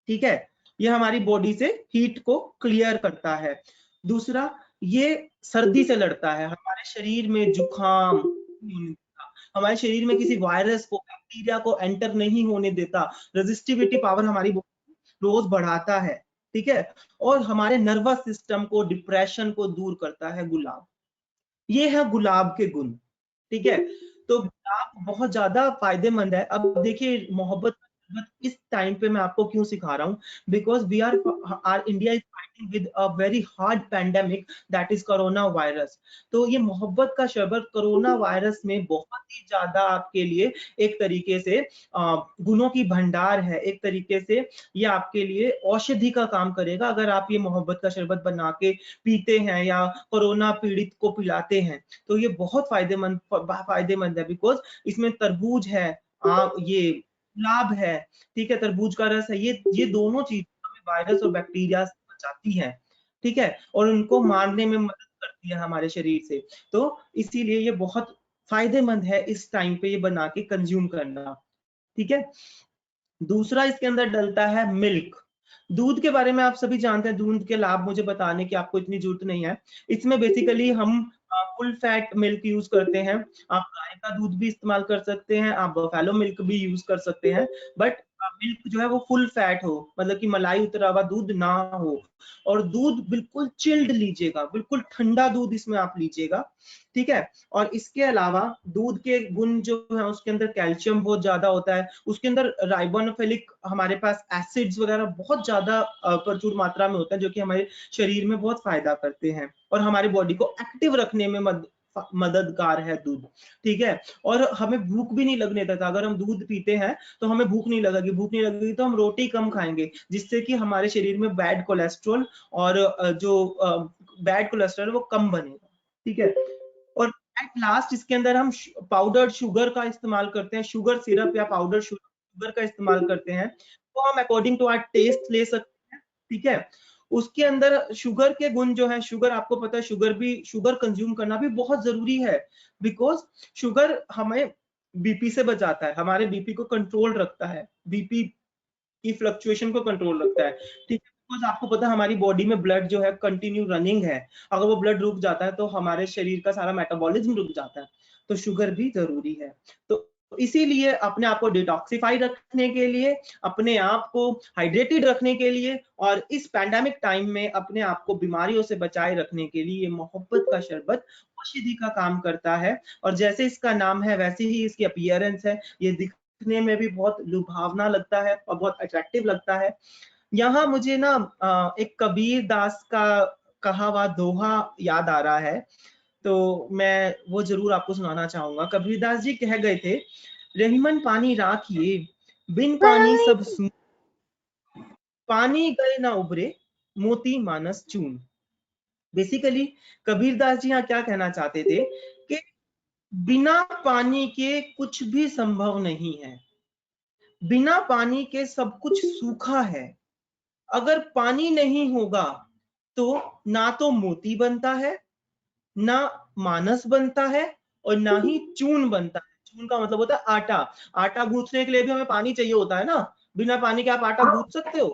ठीक है, ये हमारी बॉडी से हीट को क्लियर करता है। दूसरा, ये सर्दी से लड़ता है। हमारे शरीर में जुकाम, हमारे शरीर में किसी वायरस को, बैक्टीरिया को एंटर नहीं होने देता। रेजिस्टिविटी पावर हमारी रोज बढ़ाता है। ठीक है, और हमारे नर्वस सिस्टम को, डिप्रेशन को दूर करता है गुलाब। ये है गुलाब के गुण। ठीक है, तो गुलाब बहुत ज्यादा फायदेमंद है। अब देखिए, मोहब्बत इस टाइम पे मैं आपको क्यों सिखा रहा हूँ, because we are India is fighting with a very hard pandemic that is corona virus. तो ये मोहब्बत का शरबत कोरोना वायरस में बहुत ही ज्यादा आपके लिए एक तरीके से गुणों की भंडार है, एक तरीके से ये आपके लिए औषधि का काम करेगा अगर आप ये मोहब्बत का शरबत बना के पीते हैं या कोरोना पीड़ित को पिलाते हैं। तो ये बहुत फायदेमंद है, बिकॉज इसमें तरबूज है, ये गुलाब है, ठीक है, तरबूज का रस है, ये दोनों चीजें हमें वायरस और बैक्टीरिया से बचाती हैं, ठीक है, और उनको मारने में मदद करती है हमारे शरीर से। तो इसीलिए ये बहुत फायदेमंद है इस टाइम पे ये बना के कंज्यूम करना, ठीक है। दूसरा इसके अंदर डलता है मिल्क। दूध के बारे में आप सभी जानते हैं, दूध के लाभ मुझे बताने की आपको इतनी जरूरत नहीं है। इसमें बेसिकली हम फुल फैट मिल्क यूज करते हैं। आप गाय का दूध भी इस्तेमाल कर सकते हैं, आप बफेलो मिल्क भी यूज कर सकते हैं, बट मिल्क जो है वो फुल फैट हो, मतलब कि मलाई उतरा हुआ दूध ना हो, और दूध बिल्कुल चिल्ड लीजिएगा, बिल्कुल ठंडा दूध इसमें आप लीजिएगा, ठीक है। और इसके अलावा दूध के गुण जो है उसके अंदर कैल्शियम बहुत ज्यादा होता है, उसके अंदर राइबोनोफिलिक हमारे पास एसिड्स वगैरह बहुत ज्यादा प्रचुर मात्रा में होता है, जो कि हमारे शरीर में बहुत फायदा करते हैं और हमारी बॉडी को एक्टिव रखने में मददगार है दूध, ठीक है। और हमें भूख भी नहीं लगने देता, अगर हम दूध पीते हैं तो हमें भूख नहीं लगेगी तो हम रोटी कम खाएंगे, जिससे कि हमारे शरीर में बैड कोलेस्ट्रॉल और जो बैड कोलेस्ट्रॉल वो कम बनेगा, ठीक है। और एट लास्ट इसके अंदर हम पाउडर शुगर का इस्तेमाल करते हैं, शुगर सिरप या पाउडर शुगर का इस्तेमाल करते हैं, तो हम अकॉर्डिंग टू आवर टेस्ट ले सकते हैं, ठीक है। उसके अंदर शुगर के गुण जो है, शुगर आपको पता है, शुगर कंज्यूम करना भी बहुत जरूरी है, बिकॉज शुगर हमें बीपी से बचाता है, हमारे बीपी को कंट्रोल रखता है, बीपी की फ्लक्चुएशन को कंट्रोल रखता है, ठीक है। बिकॉज आपको पता है हमारी बॉडी में ब्लड जो है कंटिन्यू रनिंग है, अगर वो ब्लड रुक जाता है तो हमारे शरीर का सारा मेटाबॉलिज्म रुक जाता है, तो शुगर भी जरूरी है। तो इसीलिए अपने आप को डिटॉक्सिफाई रखने के लिए, अपने आप को हाइड्रेटेड रखने के लिए, और इस पैंडेमिक टाइम में अपने आप को बीमारियों से बचाए रखने के लिए मोहब्बत का शरबत औषधि का काम करता है। और जैसे इसका नाम है वैसे ही इसकी अपीयरेंस है, ये दिखने में भी बहुत लुभावना लगता है और बहुत अट्रैक्टिव लगता है। यहाँ मुझे ना एक कबीर दास का कहा हुआ दोहा याद आ रहा है, तो मैं वो जरूर आपको सुनाना चाहूंगा। कबीरदास जी कह गए थे, रहीमन पानी राखिए, बिन पानी सब सून, पानी गए ना उबरे, मोती मानस चून। बेसिकली कबीरदास जी यहाँ क्या कहना चाहते थे कि बिना पानी के कुछ भी संभव नहीं है, बिना पानी के सब कुछ सूखा है। अगर पानी नहीं होगा तो ना तो मोती बनता है, ना मानस बनता है, और ना ही चून बनता है। चून का मतलब होता है आटा, आटा गूंथने के लिए भी हमें पानी चाहिए होता है ना, बिना पानी के आप आटा गूंथ सकते हो?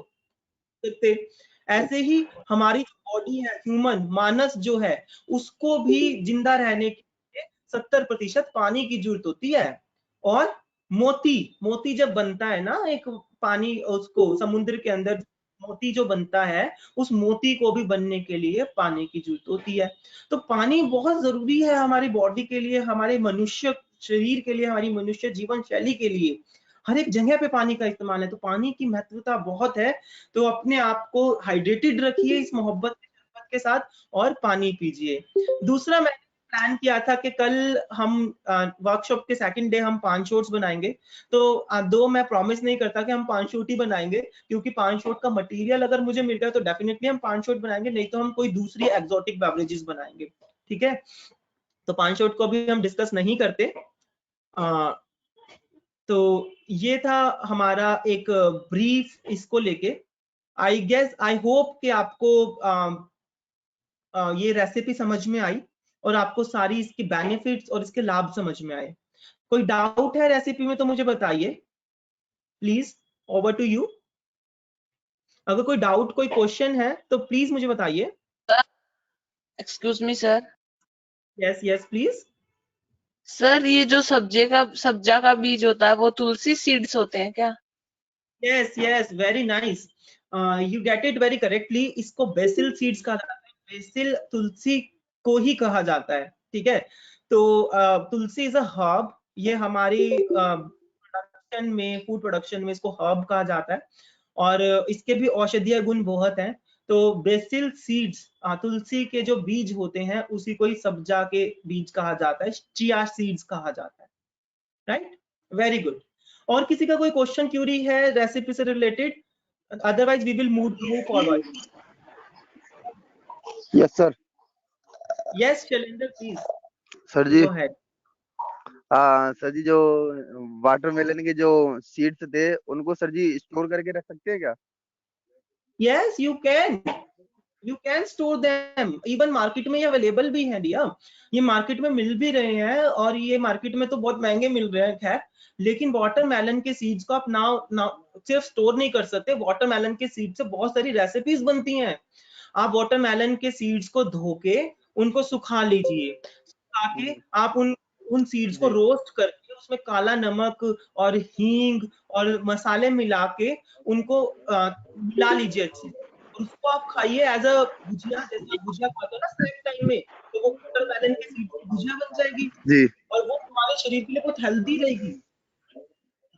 सकते। ऐसे ही हमारी बॉडी है, ह्यूमन मानस जो है, उसको भी जिंदा रहने के लिए 70% पानी की जरूरत होती है। और मोती मोती जब बनता है ना, एक पानी उसको समुद्र के अंदर मोती जो बनता है, उस मोती को भी बनने के लिए पानी की जरूरत होती है। तो पानी बहुत जरूरी है हमारी बॉडी के लिए, हमारे मनुष्य शरीर के लिए, हमारी मनुष्य जीवन शैली के लिए। हर एक जगह पे पानी का इस्तेमाल है, तो पानी की महत्वता बहुत है। तो अपने आप को हाइड्रेटेड रखिए इस मोहब्बत के साथ, और पानी पीजिए। दूसरा मैंने प्लान किया था कि कल हम वर्कशॉप के सेकंड डे हम 5 शॉट्स बनाएंगे, तो दो मैं प्रॉमिस नहीं करता कि हम 5 शॉट ही बनाएंगे, क्योंकि 5 शॉट का मटेरियल अगर मुझे मिल गया तो डेफिनेटली हम 5 शॉट बनाएंगे, नहीं तो हम कोई दूसरी एक्सोटिक बेवरेजेस बनाएंगे, ठीक है। तो 5 शॉट को अभी हम डिस्कस नहीं करते। तो ये था हमारा एक ब्रीफ इसको लेके। आई होप कि आपको ये रेसिपी समझ में आई और आपको सारी इसकी बेनिफिट्स और इसके लाभ समझ में आए। कोई डाउट है रेसिपी में तो मुझे बताइए प्लीज, ओवर टू यू। अगर कोई डाउट, कोई क्वेश्चन है तो प्लीज मुझे बताइए। Excuse me sir. Yes yes please. Sir ये जो सब्जा का बीज होता है वो तुलसी सीड्स होते हैं क्या? Yes yes, very nice, you get it very correctly. इसको बेसिल सीड्स कहा जाता है, बेसिल तुलसी को ही कहा जाता है, ठीक है। तो तुलसी इज अ हर्ब, ये हमारी फूड प्रोडक्शन में इसको हर्ब कहा जाता है और इसके भी औषधीय गुण बहुत हैं। तो बेसिल सीड्स, तुलसी के जो बीज होते हैं उसी को ही सब्जा के बीज कहा जाता है, चिया सीड्स कहा जाता है, राइट? Very good. और किसी का कोई क्वेश्चन क्यूरी है रेसिपी से related? Otherwise we will move forward. Yes sir. Yes Shailendra please sir ji, go ahead. Sir ji जो वाटरमेलन के जो सीड्स थे उनको सर जी स्टोर करके रख सकते हैं क्या? Yes you can store them, even market में ये अवेलेबल भी है डियर, ये मार्केट में मिल भी रहे हैं और ये मार्केट में तो बहुत महंगे मिल रहे हैं खैर, लेकिन वाटरमेलन के सीड्स को आप ना सिर्फ स्टोर नहीं कर सकते, वाटरमेलन के सीड से बहुत सारी रेसिपीज बनती हैं। आप वाटरमेलन के सीड्स को धो के उनको सुखा लीजिए, सुखा के आप उन सीड्स को रोस्ट करके उसमें काला नमक और हींग और मसाले मिला के उनको मिला लीजिए अच्छे से, और उसको आप खाइए एज अ भुजिया, जैसे भुजिया खाते हो ना स्नैक टाइम में, तो वो वाटरमेलन के सीड्स की भुजिया बन जाएगी जी। और वो हमारे शरीर के लिए बहुत हेल्दी रहेगी,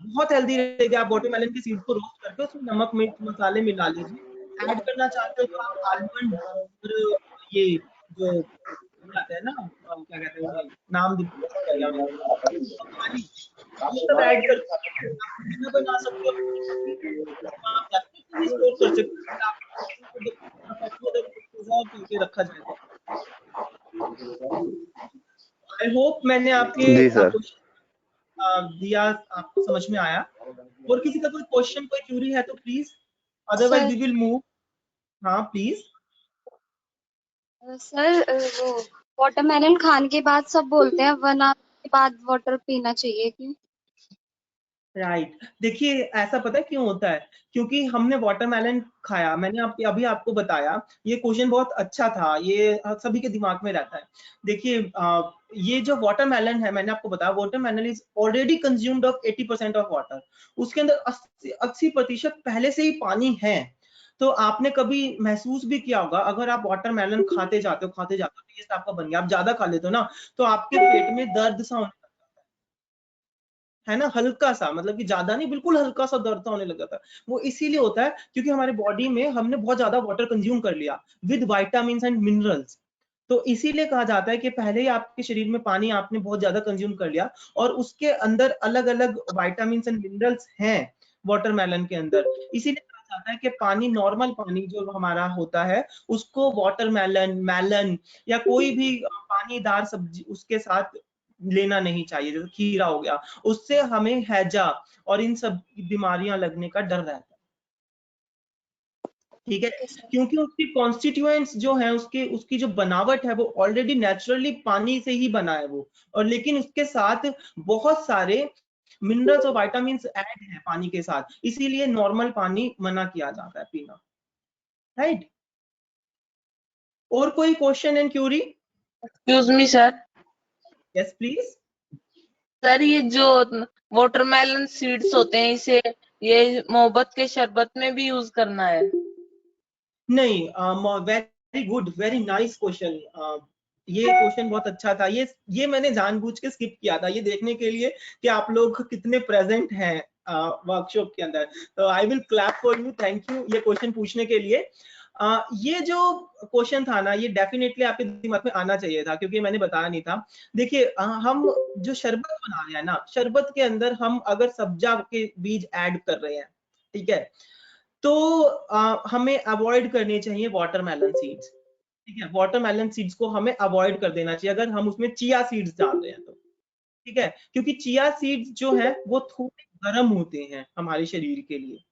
बहुत हेल्दी रहेगी। आप वाटरमेलन के सीड्स को रोस्ट करके उसमें नमक मिर्च मसाले मिला लीजिए, ऐड करना चाहते हो तो आप आलमंड और ये जो आता है ना क्या कहते हैं उन्हें, नाम भूल गया मैं, मखानी, ये सब ऐड करके आप भुजिया बना सकते हो, आप रखने भी स्टोर कर सकते हो, आप प्रिजर्व करके रखा जाए तो। आई होप मैंने आपके जी सर। क्वेश्चन दिया, आपको समझ में आया। और किसी का कोई क्वेश्चन कोई क्यूरी है तो please, otherwise we will move. हाँ प्लीज। सर वो वाटरमेलन खाने के बाद सब बोलते हैं 1 आवर के बाद वाटर पीना चाहिए, क्यों? राइट, देखिए ऐसा पता है क्यों होता है, क्योंकि हमने वाटरमेलन खाया, मैंने अभी आपको बताया, ये क्वेश्चन बहुत अच्छा था, ये सभी के दिमाग में रहता है। देखिए ये जो वाटरमेलन है, मैंने आपको बताया watermelon is already consumed of 80% of water, उसके अंदर 80% पहले से ही पानी है। तो आपने कभी महसूस भी किया होगा, अगर आप वाटरमेलन खाते जाते हो टेस्ट आपका बन गया, आप ज्यादा खा लेते हो ना, तो आपके पेट में दर्द सा होने है ना, हल्का सा, मतलब कि ज्यादा नहीं, बिल्कुल हल्का सा दर्द होने लगा था। वो इसीलिए होता है क्योंकि हमारे बॉडी में हमने बहुत ज्यादा वाटर कंज्यूम कर लिया विद विटामिन्स एंड मिनरल्स। तो इसीलिए कहा जाता है कि पहले ही आपके शरीर में पानी आपने बहुत ज्यादा कंज्यूम कर लिया और उसके अंदर अलग अलग विटामिन्स एंड मिनरल्स हैं वाटरमेलन के अंदर, इसीलिए कहा जाता है कि पानी, नॉर्मल पानी जो हमारा होता है, उसको वाटरमेलन, मेलन या कोई भी पानीदार सब्जी उसके साथ लेना नहीं चाहिए, जैसे खीरा हो गया, उससे हमें हैजा और इन सब बीमारियां लगने का डर रहता है। ठीक है, क्योंकि उसकी कॉन्स्टिट्यूएंट्स जो है, उसकी जो बनावट है वो ऑलरेडी नेचुरली पानी से ही बना है वो, और लेकिन उसके साथ बहुत सारे मिनरल्स और विटामिन्स ऐड है पानी के साथ, इसीलिए नॉर्मल पानी मना किया जाता है पीना, राइट? और कोई question and query? Excuse me sir. Yes please. Sir ये जो वाटरमेलन सीड्स होते हैं, इसे ये मोहब्बत के शरबत में भी यूज करना है? नहीं, very good, very nice question. ये क्वेश्चन बहुत अच्छा था, ये मैंने जानबूझ के स्किप किया था, ये देखने के लिए कि आप लोग कितने प्रेजेंट हैं वर्कशॉप के अंदर, तो I will clap for you, thank you ये क्वेश्चन पूछने के लिए। ये जो क्वेश्चन था ना, ये डेफिनेटली आपके दिमाग में आना चाहिए था, क्योंकि मैंने बताया नहीं था। देखिए हम जो शरबत बना रहे हैं ना, शरबत के अंदर हम अगर सब्जा के बीज ऐड कर रहे हैं, ठीक है, तो हमें अवॉइड करनी चाहिए वाटरमेलन सीड्स, ठीक है, वाटरमेलन सीड्स को हमें अवॉइड कर देना चाहिए अगर हम उसमें चिया सीड्स डाल रहे हैं तो, ठीक है, क्योंकि चिया सीड्स जो है वो थोड़े गर्म होते हैं हमारे शरीर के लिए,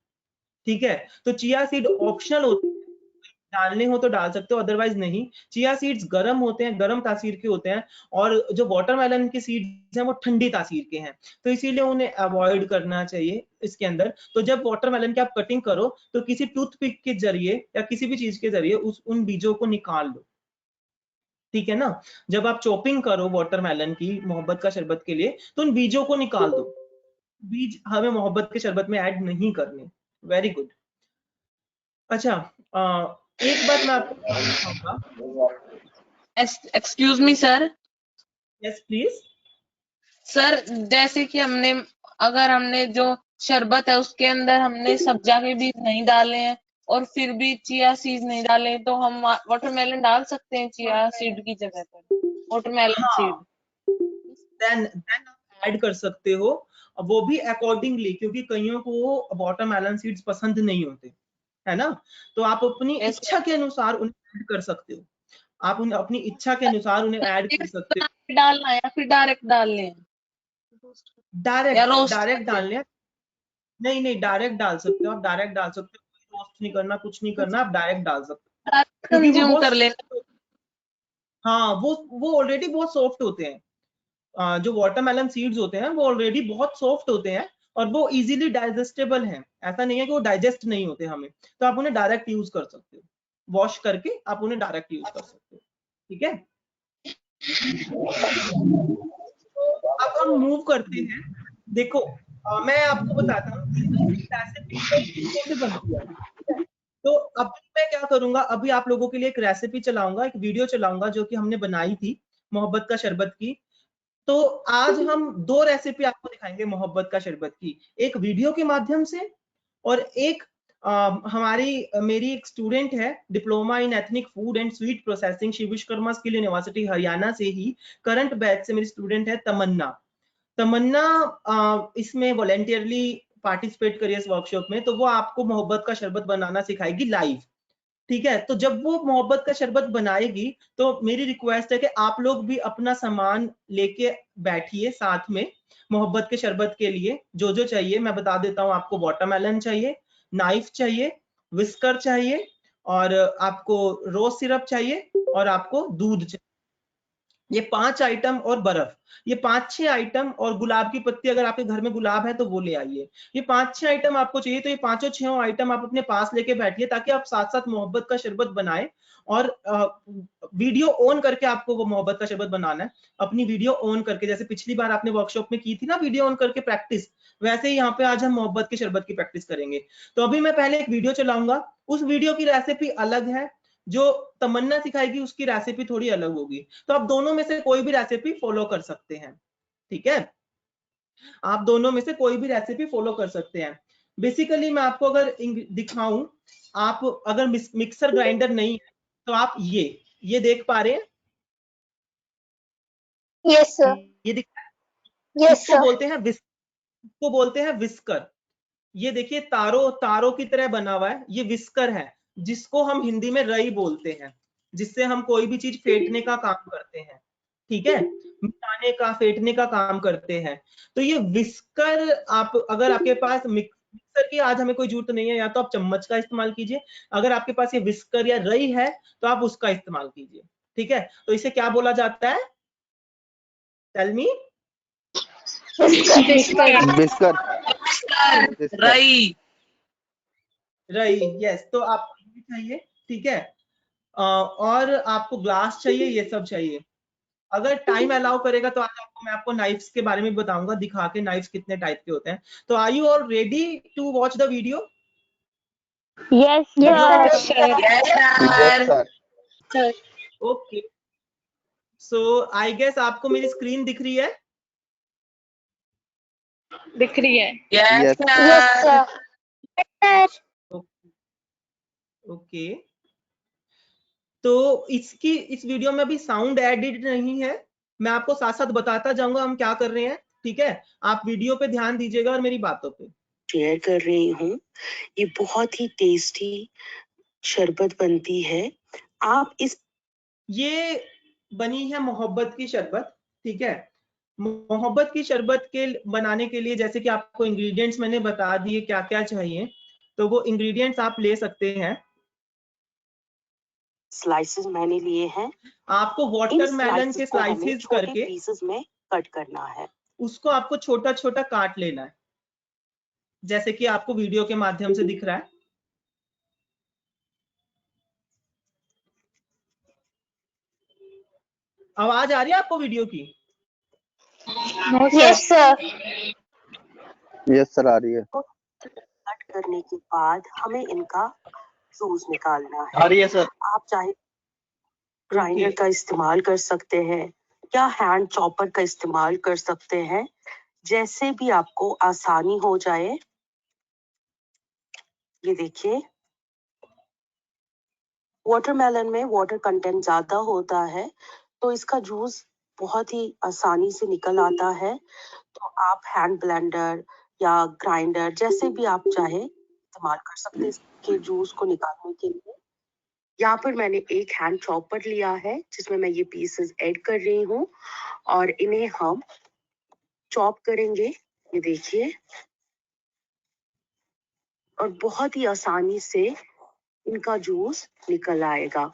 ठीक है, तो चिया सीड ऑप्शनल होते हैं, डालने हो तो डाल सकते हो, अदरवाइज नहीं। चिया सीड्स गर्म होते हैं, गर्म तासीर के होते हैं, और जो वाटरमेलन के सीड्स हैं वो ठंडी तासीर के हैं, तो इसीलिए उन्हें अवॉइड करना चाहिए इसके अंदर। तो जब वाटरमेलन की आप कटिंग करो तो किसी टूथपिक के जरिए या किसी भी चीज के जरिए उन बीजों को निकाल लो, ठीक है ना। जब आप चॉपिंग करो वाटरमेलन की मोहब्बत का शरबत के लिए, तो उन बीजों को निकाल दो, बीज हमें मोहब्बत के शरबत में ऐड नहीं करने। Very good. अच्छा, एक बात मैं आपको बताना चाहूंगा। Excuse me sir. Yes please. Sir जैसे कि हमने अगर हमने जो शरबत है उसके अंदर हमने सब्जा के बीज नहीं डाले हैं और फिर भी चिया सीड नहीं डाले, तो हम वाटरमेलन डाल सकते हैं चिया सीड की जगह पर, वाटरमेलन सीड। हाँ, देन आप ऐड कर सकते हो, वो भी अकॉर्डिंगली, क्योंकि कईयों को वाटरमेलन सीड्स पसंद नहीं होते, है ना। तो आप अपनी Yes, इच्छा के अनुसार उन्हें ऐड कर सकते हो, आप उन्हें अपनी इच्छा के अनुसार उन्हें ऐड कर सकते हो। डालना है या फिर डायरेक्ट डालने हैं या रोस्ट डायरेक्ट डालने हैं। नहीं, डायरेक्ट डाल सकते हो, आप डायरेक्ट डाल सकते हो, रोस्ट नहीं करना, कुछ नहीं करना, आप डायरेक्ट डाल सकते हो, क्योंकि वो कंज्यूम बहुत, कर लेना। हाँ, वो ऑलरेडी बहुत सॉफ्ट होते हैं। जो वाटरमेलन सीड्स होते हैं वो ऑलरेडी बहुत सॉफ्ट होते हैं और वो इजीली डाइजेस्टेबल हैं, ऐसा नहीं है कि वो डाइजेस्ट नहीं होते हमें, तो आप उन्हें डायरेक्ट यूज कर सकते हो, वॉश करके आप उन्हें डायरेक्ट यूज कर सकते हो, ठीक है। अब हम मूव करते हैं। देखो, मैं आपको बताता हूँ रेसिपी कैसे बनती है। तो अभी मैं क्या करूंगा, अभी आप लोगों के लिए एक रेसिपी चलाऊंगा, एक वीडियो चलाऊंगा जो कि हमने बनाई थी मोहब्बत का शरबत की। तो आज हम 2 रेसिपी आपको दिखाएंगे मोहब्बत का शरबत की, एक वीडियो के माध्यम से और एक मेरी एक स्टूडेंट है, diploma in ethnic food and sweet processing, Shri Vishwakarma skill university Haryana से ही करंट बैच से मेरी स्टूडेंट है तमन्ना इसमें वॉलेंटियरली पार्टिसिपेट करिए इस वर्कशॉप में। तो वो आपको मोहब्बत का शरबत बनाना सिखाएगी लाइव, ठीक है। तो जब वो मोहब्बत का शरबत बनाएगी तो मेरी रिक्वेस्ट है कि आप लोग भी अपना सामान लेके बैठिए साथ में मोहब्बत के शरबत के लिए। जो जो चाहिए मैं बता देता हूँ आपको, वाटरमेलन चाहिए, नाइफ चाहिए, विस्कर चाहिए, और आपको रोज सिरप चाहिए, और आपको दूध चाहिए। ये 5 आइटम और बर्फ, ये 5-6 आइटम, और गुलाब की पत्ती, अगर आपके घर में गुलाब है तो वो ले आइए। ये 5-6 आइटम आपको चाहिए। तो ये 5-6 आइटम आप अपने पास लेके बैठिए ताकि आप साथ साथ मोहब्बत का शरबत बनाएं। और वीडियो ऑन करके आपको वो मोहब्बत का शरबत बनाना है, अपनी वीडियो ऑन करके, जैसे पिछली बार आपने वर्कशॉप में की थी ना वीडियो ऑन करके प्रैक्टिस, वैसे ही यहाँ पे आज हम मोहब्बत के शरबत की प्रैक्टिस करेंगे। तो अभी मैं पहले एक वीडियो चलाऊंगा, उस वीडियो की रेसिपी अलग है, जो तमन्ना सिखाएगी उसकी रेसिपी थोड़ी अलग होगी। तो आप दोनों में से कोई भी रेसिपी फॉलो कर सकते हैं, ठीक है। आप दोनों में से कोई भी रेसिपी फॉलो कर सकते हैं। बेसिकली मैं आपको अगर दिखाऊं, आप अगर मिक्सर ग्राइंडर नहीं है तो आप ये देख पा रहे हैं, यस सर, ये दिख, यस इसको सर, बोलते हैं विस्कर। ये देखिए तारों की तरह बना हुआ है, ये विस्कर है, जिसको हम हिंदी में रई बोलते हैं, जिससे हम कोई भी चीज फेंटने का काम करते हैं, ठीक है, मिटाने का, फेंटने का काम करते हैं। तो ये विस्कर, आप अगर आपके पास मिक्सर की आज हमें कोई जरूरत नहीं है, या तो आप चम्मच का इस्तेमाल कीजिए, अगर आपके पास ये विस्कर या रई है तो आप उसका इस्तेमाल कीजिए, ठीक है। तो इसे क्या बोला जाता है, टेल मी। विस्कर रई रई, यस। तो आपको ये चाहिए, ठीक है। और आपको ग्लास चाहिए, ये सब चाहिए। अगर टाइम अलाउ करेगा तो आज मैं आपको नाइफ्स के बारे में बताऊंगा, दिखा के नाइफ्स कितने टाइप के होते हैं। तो are you all ready to watch the video? Yes sir, yes sir. Okay, so I guess आपको मेरी स्क्रीन दिख रही है। दिख रही है। यस यस सर, ओके, तो इस वीडियो में अभी साउंड एडिट नहीं है, मैं आपको साथ साथ बताता जाऊंगा हम क्या कर रहे हैं, ठीक है। आप वीडियो पे ध्यान दीजिएगा और मेरी बातों पे। शेयर कर रही हूँ। ये बहुत ही टेस्टी शरबत बनती है। आप ये बनी है मोहब्बत की शरबत, ठीक है। मोहब्बत की शरबत के बनाने के लिए जैसे कि आपको इंग्रेडिएंट्स मैंने बता दिए क्या क्या चाहिए, तो वो इंग्रेडिएंट्स आप ले सकते हैं। स्लाइसेस मैंने लिए हैं। आपको वाटरमेलन के स्लाइसेस करके पीसेस में कट करना है। उसको आपको छोटा छोटा काट लेना है, जैसे कि आपको वीडियो के माध्यम से दिख रहा है। आवाज आ रही है आपको वीडियो की? यस सर, यस सर, आ रही है। कट करने के बाद हमें इनका जूस निकालना है। आ रही है सर। आप चाहे ग्राइंडर का इस्तेमाल कर सकते हैं या हैंड चॉपर का इस्तेमाल कर सकते हैं। जैसे भी आपको आसानी हो जाए। ये देखिए, वाटरमेलन में वाटर कंटेंट ज्यादा होता है, तो इसका जूस बहुत ही आसानी से निकल आता है। तो आप हैंड ब्लेंडर या ग्राइंडर जैसे भी आप चाहे इस्तेमाल कर सकते हैं इसके जूस को निकालने के लिए। यहाँ पर मैंने एक हैंड चॉपर लिया है जिसमें मैं ये पीसेस ऐड कर रही हूँ और इन्हें हम चॉप करेंगे। ये देखिए, और बहुत ही आसानी से इनका जूस निकल आएगा।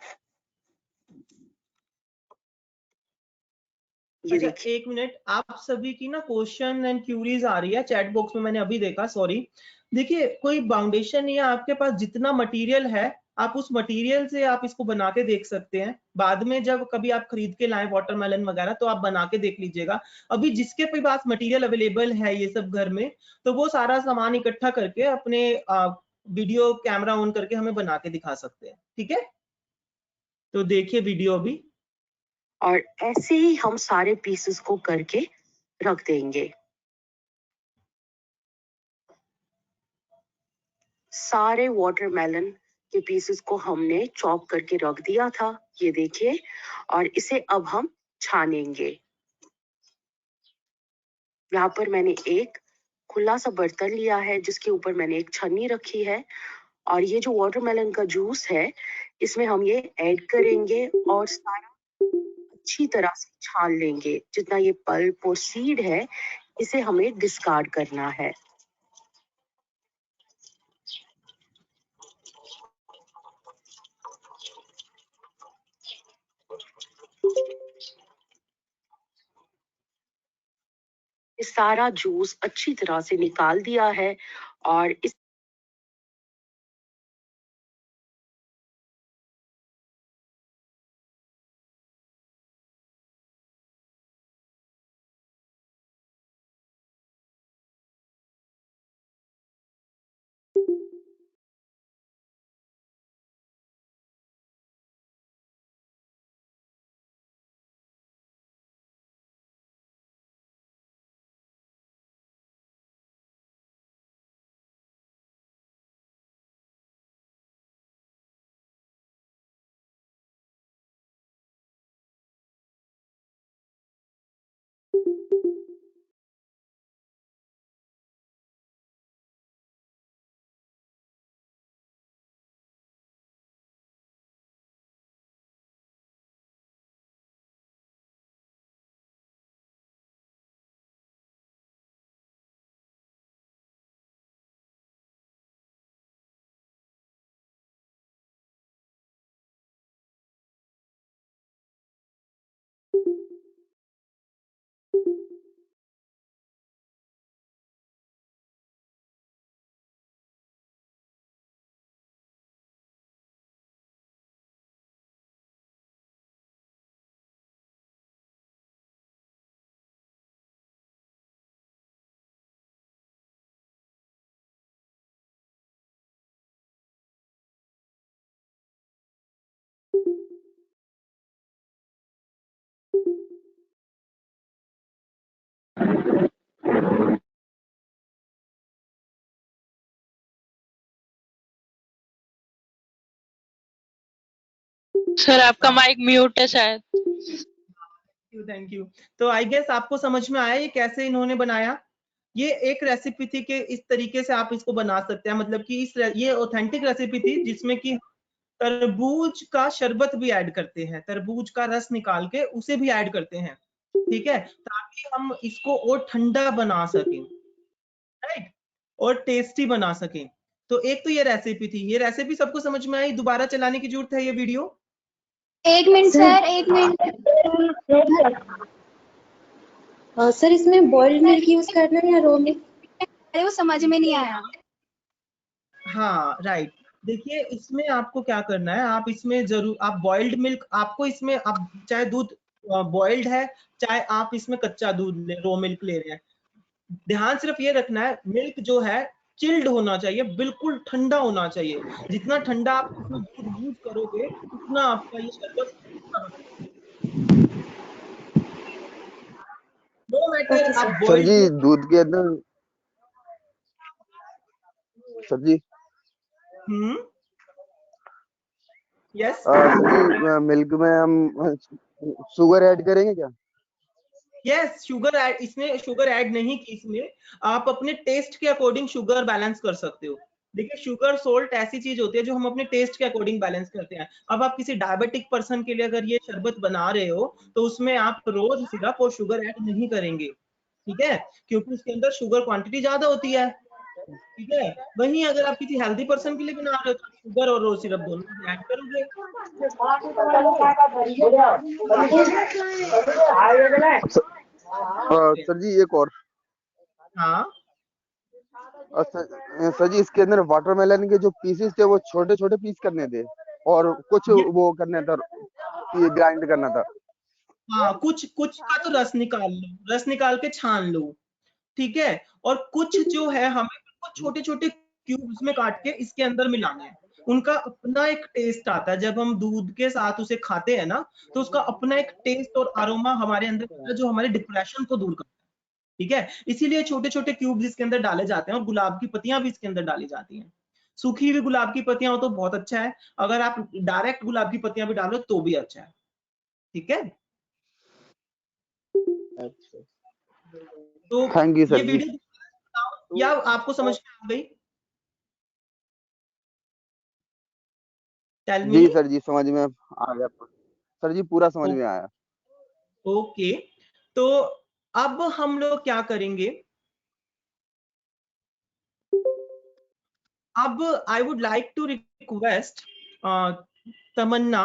ये अच्छा, देखिए, एक मिनट, आप सभी की ना क्वेश्चन एंड क्यूरीज आ रही है चैट बॉक्स में, मैंने अभी देखा, सॉरी। देखिए, कोई बाउंडेशन नहीं है आपके पास, जितना मटेरियल है आप उस मटेरियल से आप इसको बना के देख सकते हैं। बाद में जब कभी आप खरीद के लाएं वाटरमेलन वगैरह तो आप बना के देख लीजिएगा। अभी जिसके पास मटेरियल अवेलेबल है ये सब घर में, तो वो सारा सामान इकट्ठा करके अपने वीडियो कैमरा ऑन करके हमें बना के दिखा सकते हैं। ठीक है, तो देखिए वीडियो अभी। और ऐसे ही हम सारे पीसेस को करके रख देंगे। सारे वाटरमेलन के पीसेस को हमने चॉप करके रख दिया था, ये देखिए, और इसे अब हम छानेंगे। यहाँ पर मैंने एक खुला सा बर्तन लिया है जिसके ऊपर मैंने एक छन्नी रखी है, और ये जो वाटरमेलन का जूस है इसमें हम ये ऐड करेंगे और सारा अच्छी तरह से छान लेंगे। जितना ये पल्प और सीड है इसे हमें डिस्कार्ड करना है। ये सारा जूस अच्छी तरह से निकाल दिया है और इस सर आपका माइक म्यूट है शायद। Thank you. तो आई गेस आपको समझ में आया ये कैसे इन्होंने बनाया। ये एक रेसिपी थी कि इस तरीके से आप इसको बना सकते हैं, मतलब कि ये ऑथेंटिक रेसिपी थी जिसमें कि तरबूज का शरबत भी ऐड करते हैं, तरबूज का रस निकाल के उसे भी ऐड करते हैं, ठीक है, ताकि हम इसको और ठंडा बना सकें, राइट, और टेस्टी बना सकें। तो एक तो ये रेसिपी थी, ये रेसिपी सबको समझ में आई? दोबारा चलाने की जरूरत है ये वीडियो? एक मिनट सर, एक मिनट। सर इसमें बॉइल्ड मिल्क यूज करना है या रो मिल्क? अरे वो समझ में नहीं आया। हाँ राइट, देखिए इसमें आपको क्या करना है, आप इसमें जरूर आप बॉइल्ड मिल्क, आपको इसमें आप चाहे दूध बॉइल्ड है चाहे आप इसमें कच्चा दूध रो मिल्क ले रहे हैं, ध्यान सिर्फ ये रखना है मिल्क जो है चिल्ड होना चाहिए, बिल्कुल ठंडा होना चाहिए। जितना ठंडा आप इसमें दूध यूज करोगे उतना आपका ये शरबत अच्छा बनेगा। नो बेटर आप सर बॉइल्ड जी दूध के अंदर सर जी यस सर जी मिल्क में हम शुगर ऐड करेंगे क्या? यस शुगर ऐड, इसमें शुगर ऐड नहीं की इसमें, आप अपने टेस्ट के अकॉर्डिंग शुगर बैलेंस कर सकते हो। देखिए शुगर सोल्ट ऐसी चीज होती है जो हम अपने टेस्ट के अकॉर्डिंग बैलेंस करते हैं। अब आप किसी डायबिटिक पर्सन के लिए अगर ये शरबत बना रहे हो तो उसमें आप रोज सिरप और शुगर ऐड नहीं करेंगे, ठीक है, क्योंकि उसके अंदर शुगर क्वांटिटी ज्यादा होती है, ठीक है। वहीं अगर आप किसी हेल्दी पर्सन के लिए बना रहे हो तो शुगर और रोज सिरप दोनों ऐड करोगे। सर जी एक और हाँ सर जी इसके अंदर वाटरमेलन के जो पीसेस थे वो छोटे छोटे पीस करने थे और कुछ ये वो करना था, ग्राइंड करना था। हाँ, कुछ कुछ का तो रस निकाल लो, रस निकाल के छान लो, ठीक है, और कुछ जो है हमें बिल्कुल छोटे छोटे क्यूब्स में काट के इसके अंदर मिलाने हैं। उनका अपना एक टेस्ट आता है, जब हम दूध के साथ उसे खाते हैं ना तो उसका अपना एक टेस्ट और अरोमा हमारे अंदर आता है जो हमारे डिप्रेशन को दूर करता है, ठीक है। इसीलिए छोटे छोटे क्यूब्स इसके अंदर डाले जाते हैं और गुलाब की पत्तियां भी इसके अंदर डाली जाती हैं। सूखी हुई गुलाब की पत्तियां हो तो बहुत अच्छा है, अगर आप डायरेक्ट गुलाब की पत्तियां भी डालो तो भी अच्छा है, ठीक है। तो थैंक यू ये सर जी। वीडियो या आपको समझ में आ गई? Tell me. जी सर जी समझ में आ गया सर जी, पूरा समझ में आया। ओके, तो अब हम लोग क्या करेंगे, अब I would like to request Tamanna,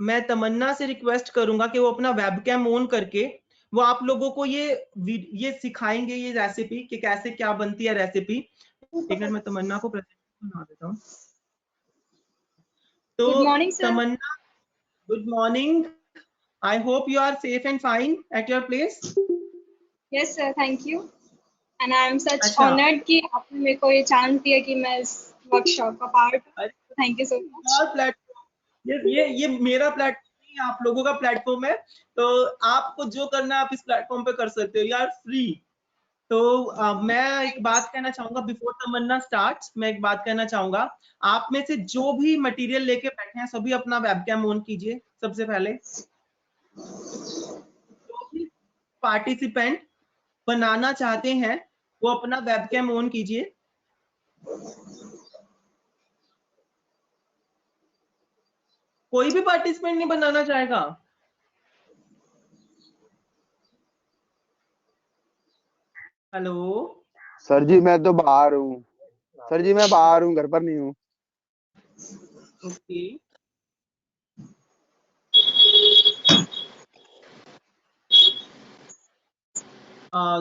मैं तमन्ना से रिक्वेस्ट करूंगा कि वो अपना वेबकैम ऑन करके वो आप लोगों को ये सिखाएंगे ये रेसिपी कि कैसे क्या बनती है रेसिपी। एक मिनट मैं तमन्ना को प्रेजेंटेशन बना देता हूँ। तो Good morning, sir. Tamanna, good morning, I hope you are safe and fine at your place. Yes, sir. Thank you. And I am such अच्छा, honored कि आपने मेरे को ये चांस दिया कि मैं इस वर्कशॉप का पार्ट हूँ। Thank you so much. और प्लेटफॉर्म ये मेरा प्लेटफॉर्म नहीं, आप लोगों का प्लेटफॉर्म है, तो आपको जो करना है आप इस प्लेटफॉर्म पे कर सकते हो, यू आर फ्री। तो मैं एक बात कहना चाहूंगा बिफोर तमन्ना स्टार्ट्स, मैं एक बात कहना चाहूंगा, आप में से जो भी मटेरियल लेके बैठे हैं सभी अपना वेबकैम ऑन कीजिए। सबसे पहले जो भी पार्टिसिपेंट बनाना चाहते हैं वो अपना वेबकैम ऑन कीजिए। कोई भी पार्टिसिपेंट नहीं बनाना चाहेगा? हेलो सर जी मैं तो बाहर हूँ, सर जी मैं बाहर हूँ, घर पर नहीं हूँ। ओके,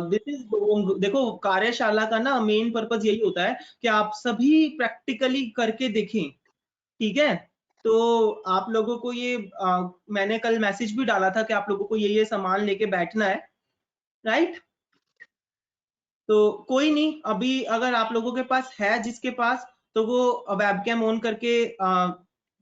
दिस इज, देखो कार्यशाला का ना मेन पर्पज यही होता है कि आप सभी प्रैक्टिकली करके देखें, ठीक है। तो आप लोगों को ये मैंने कल मैसेज भी डाला था कि आप लोगों को ये सामान लेके बैठना है, राइट। तो कोई नहीं, अभी अगर आप लोगों के पास है जिसके पास, तो वो वेबकैम ऑन करके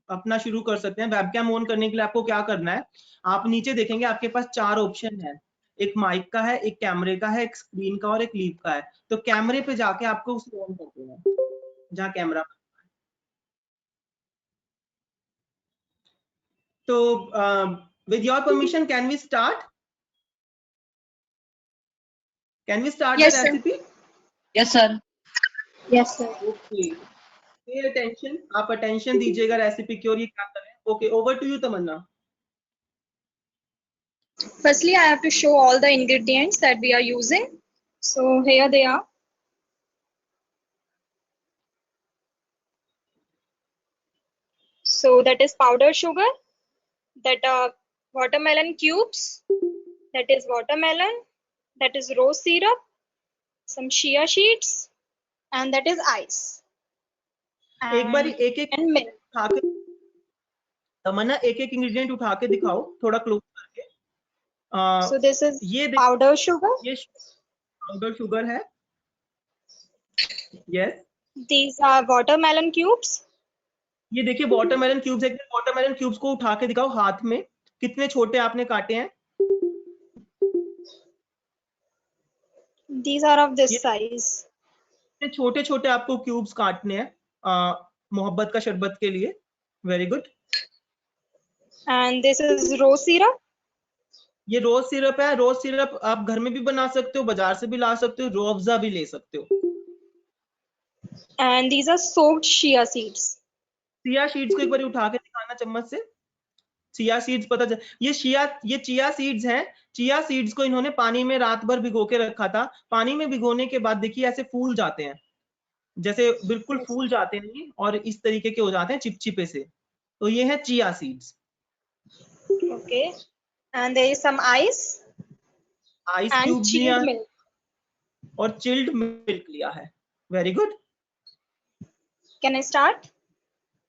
अपना शुरू कर सकते हैं। वेबकैम ऑन करने के लिए आपको क्या करना है, आप नीचे देखेंगे आपके पास 4 ऑप्शन है, एक माइक का है, एक कैमरे का है, एक स्क्रीन का और एक लीप का है। तो कैमरे पे जाके आपको उसे ऑन कर देना है जहाँ कैमरा। तो with your permission can we start, can we start the Yes, sir. Recipe? Yes sir. Yes, sir. Okay, pay attention, आप अटेंशन दीजिएगा रेसिपी की और ये क्या कर रहे हैं। Okay, over to you Tamanna. Firstly, I have to show all the ingredients that we are using. So here they are. So that is powdered sugar, that are watermelon cubes, that is watermelon, that is rose syrup, some chia seeds, and that is ice. एक बार And, एक and milk. उठा के तमन्ना, एक एक इंग्रेडिएंट उठा के दिखाओ थोड़ा क्लोज करके। So this is ये powdered sugar. ये पाउडर शुगर है, yes. These are watermelon cubes. ये देखिए वाटरमेलन क्यूब्स है, वाटरमेलन क्यूब्स को उठा के दिखाओ हाथ में, कितने छोटे आपने काटे हैं। These are of this ये size. छोटे छोटे आपको क्यूब्स काटने हैं मोहब्बत का शरबत के लिए। Very good. And this is rose syrup. ये रोज सिरप है। रोज सिरप आप घर में भी बना सकते हो, बाजार से भी ला सकते हो, रूह अफ़ज़ा भी ले सकते हो। And these are soaked chia seeds. Chia seeds को एक बार उठा के दिखाना चम्मच से। चिया सीड्स पता चल, ये चिया सीड्स हैं। चिया सीड्स को इन्होंने पानी में रात भर भिगो के रखा था। पानी में भिगोने के बाद देखिए ऐसे फूल जाते हैं, जैसे बिल्कुल फूल जाते हैं ये, और इस तरीके के हो जाते हैं चिपचिपे से। तो ये है chia seeds. Okay. And there is some ice ice and cubes लिया chilled है milk. और चिल्ड मिल्क लिया है। Very good. Can I start?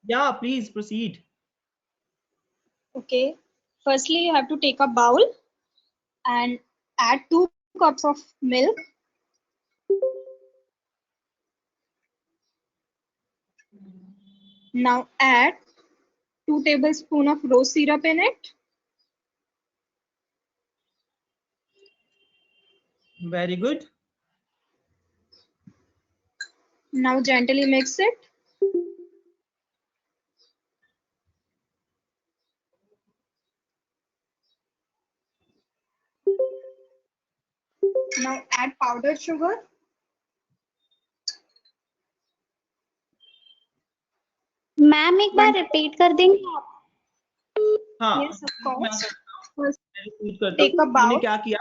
या please proceed. Okay. Firstly, you have to take a bowl and add 2 cups of milk. Now add 2 tablespoons of rose syrup in it. Very good. Now gently mix it. Now add powdered sugar. Ma'am एक बार रिपीट कर देंगे आप? हाँ Yes, of मैं course. करता First, हूँ, repeat करता take a हूँ। मैंने bowl. क्या किया,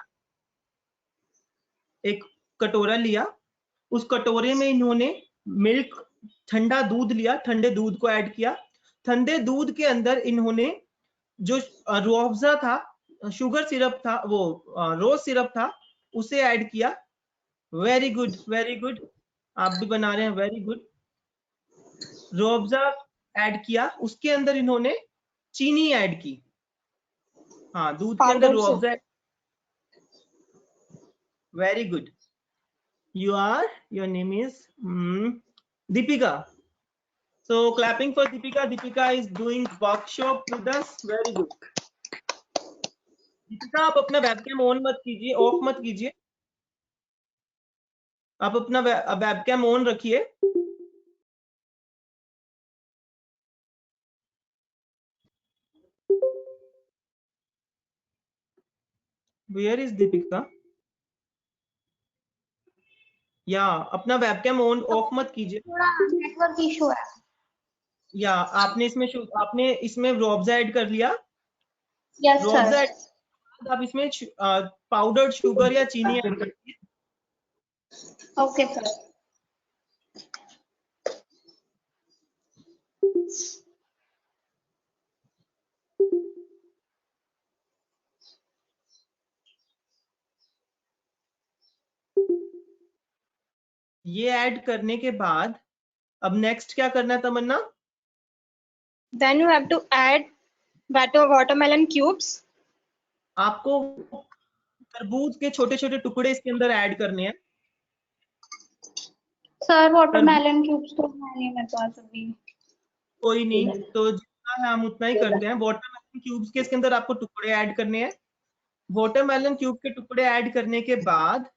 एक कटोरा लिया, उस कटोरे में इन्होंने मिल्क, ठंडा दूध लिया, ठंडे दूध को ऐड किया। ठंडे दूध के अंदर इन्होंने जो रूह अफ़ज़ा था, शुगर सिरप था, वो रोज सिरप था, उसे ऐड किया। Very good, very good. आप भी बना रहे हैं, very good. Rooh Afza add किया, उसके अंदर इन्होंने चीनी ऐड की। हाँ, दूध के अंदर Powdered रूह sugar. Afza. Very good. your name is Deepika. So clapping for Deepika. Deepika is doing workshop with us. Very good. Deepika आप अपना वेबकैम ऑन मत कीजिए, ऑफ मत कीजिए, आप अपना वेबकैम ऑन रखिए। Where is Deepika? या अपना वेबकैम ऑन ऑफ मत कीजिए। थोड़ा नेटवर्क इशू है। या आपने इसमें रूह अफ़ज़ा ऐड कर लिया। Yes Rooh Afza sir. Add, आप इसमें पाउडर्ड शुगर या चीनी ऐड करिए। Okay sir. ये ऐड करने के बाद अब नेक्स्ट क्या करना है तमन्ना? Then you have to add watermelon cubes. आपको तरबूज के छोटे छोटे टुकड़े इसके अंदर ऐड करने हैं। सर वाटरमेलन क्यूब्स तो है नहीं मेरे पास अभी। कोई नहीं, तो जितना है हम उतना ही करते हैं। वाटरमेलन क्यूब्स के इसके अंदर आपको टुकड़े ऐड करने हैं। वाटरमेलन क्यूब के टुकड़े ऐड करने के बाद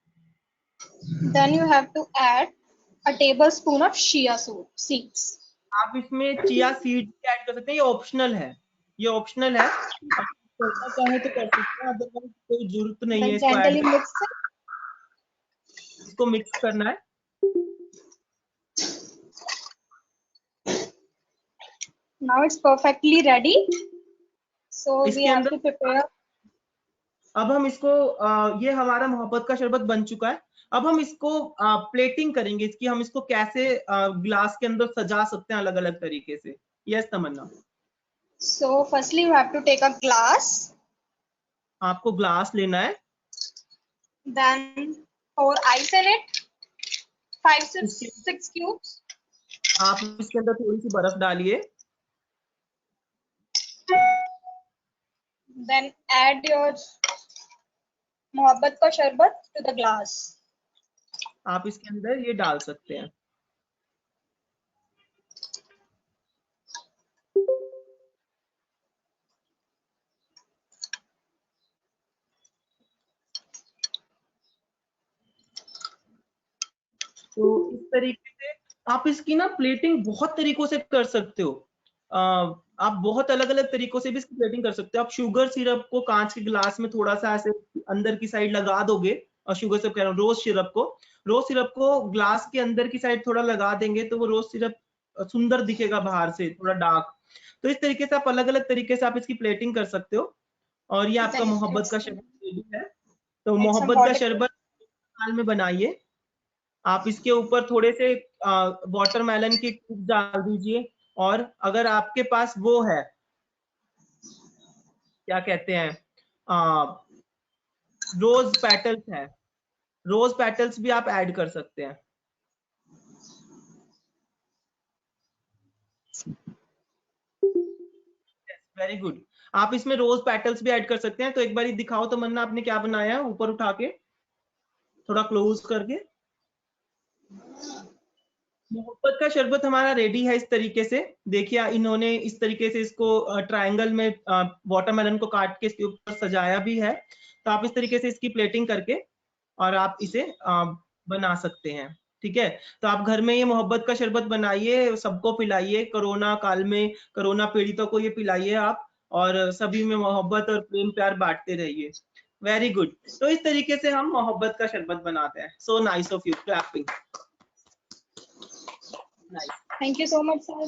Then you have to add a tablespoon of chia seeds. आप इसमें चिया सीड्स ऐड कर सकते हैं। ये ऑप्शनल है, ये ऑप्शनल है। आप करना चाहें तो कर सकते हैं, अदरवाइज कोई जरूरत नहीं है Then इसको ऐड gently करने। mix it. इसको मिक्स करना है। Now it's perfectly ready. So we इसके have अंदर to prepare. अब हम इसको ये हमारा मोहब्बत का शरबत बन चुका है। अब हम इसको प्लेटिंग करेंगे इसकी। हम इसको कैसे ग्लास के अंदर सजा सकते हैं अलग अलग तरीके से। Yes Tamanna. So firstly you have to take a glass. आपको ग्लास लेना है। Then pour ice in it. 5 to 6 cubes. आप इसके अंदर थोड़ी सी बर्फ डालिए। Then add your मोहब्बत का शरबत to the glass. आप इसके अंदर ये डाल सकते हैं। तरीके से आप इसकी ना प्लेटिंग बहुत तरीकों से कर सकते हो। आप बहुत अलग अलग तरीकों से भी इसकी प्लेटिंग कर सकते हो। आप शुगर सिरप को कांच के गिलास में थोड़ा सा ऐसे अंदर की साइड लगा दोगे, और शुगर सिरप कह रहा हूँ, रोज सिरप को ग्लास के अंदर की साइड थोड़ा लगा देंगे तो वो रोज सिरप सुंदर दिखेगा बाहर से, थोड़ा डार्क। तो इस तरीके से आप अलग अलग तरीके से आप इसकी प्लेटिंग कर सकते हो। और ये आपका मोहब्बत का शरबत रेडी है। तो मोहब्बत का शरबत हाल में बनाइए। आप इसके ऊपर थोड़े से वाटरमेलन के क्यूब डाल दीजिए, और अगर आपके पास वो है, क्या कहते हैं, रोज पेटल्स है, रोज पेटल्स भी आप ऐड कर सकते हैं। Very good. आप इसमें रोज पेटल्स भी ऐड कर सकते हैं। तो एक बार दिखाओ तो मन्ना, आपने क्या बनाया है, ऊपर उठा के थोड़ा क्लोज करके। मोहब्बत का शरबत हमारा रेडी है इस तरीके से। देखिए इन्होंने इस तरीके से इसको ट्रायंगल में वाटरमेलन को काट के इसके ऊपर सजाया भी है। तो आप इस तरीके से इसकी प्लेटिंग करके और आप इसे बना सकते हैं। ठीक है, तो आप घर में ये मोहब्बत का शरबत बनाइए, सबको पिलाइए। कोरोना काल में कोरोना पीड़ितों को ये पिलाइए आप, और सभी में मोहब्बत और प्रेम प्यार बांटते रहिए। Very good. तो इस तरीके से हम मोहब्बत का शरबत बनाते हैं। So nice of you, clapping. Thank you so much sir.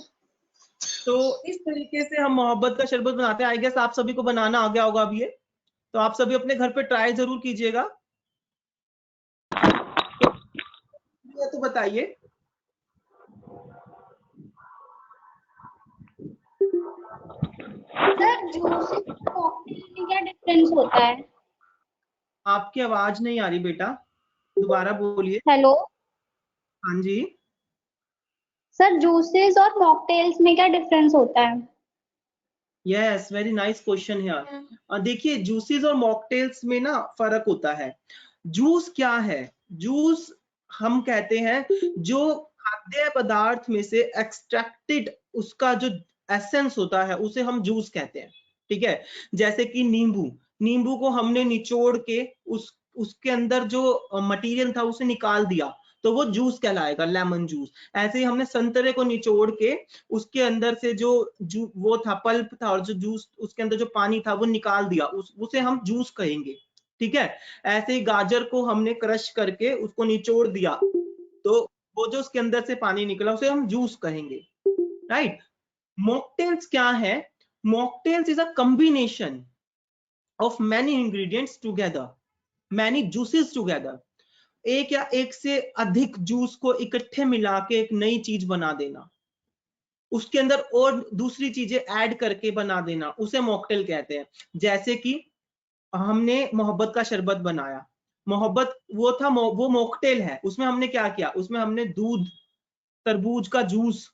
तो इस तरीके से हम मोहब्बत का शरबत बनाते हैं। आई गेस आप सभी को बनाना आ गया होगा अब ये। तो आप सभी अपने घर पे ट्राई जरूर कीजिएगा। तो बताइए। सर जूस कॉकटेल में क्या डिफरेंस होता है? आपकी आवाज नहीं आ रही बेटा, दोबारा बोलिए। हेलो हाँ जी सर, जूसेस और मॉकटेल्स में क्या डिफरेंस होता है? यस, वेरी नाइस क्वेश्चन है। देखिए जूसेस और मॉकटेल्स में ना फर्क होता है। जूस क्या है? जूस हम कहते हैं जो खाद्य पदार्थ में से एक्सट्रैक्टेड उसका जो एसेंस होता है उसे हम जूस कहते हैं। ठीक है, जैसे कि नींबू को हमने निचोड़ के उसके अंदर जो मटेरियल था उसे निकाल दिया तो वो जूस कहलाएगा, लेमन जूस। ऐसे ही हमने संतरे को निचोड़ के उसके अंदर से जो वो था, पल्प था, और जो जूस उसके अंदर जो पानी था वो निकाल दिया, उसे हम जूस कहेंगे। ठीक है, ऐसे ही गाजर को हमने क्रश करके उसको निचोड़ दिया तो वो जो उसके अंदर से पानी निकला उसे हम जूस कहेंगे। राइट। मॉकटेल्स क्या है? Mocktails is a combination of many ingredients together, many juices together. एक या एक से अधिक जूस को इकट्ठे मिला के एक नई चीज बना देना, उसके अंदर और दूसरी चीजें ऐड करके बना देना, उसे मॉकटेल कहते हैं। जैसे कि हमने मोहब्बत का शरबत बनाया, मोहब्बत वो था, वो मॉकटेल है। उसमें हमने क्या किया? उसमें हमने दूध, तरबूज का जूस,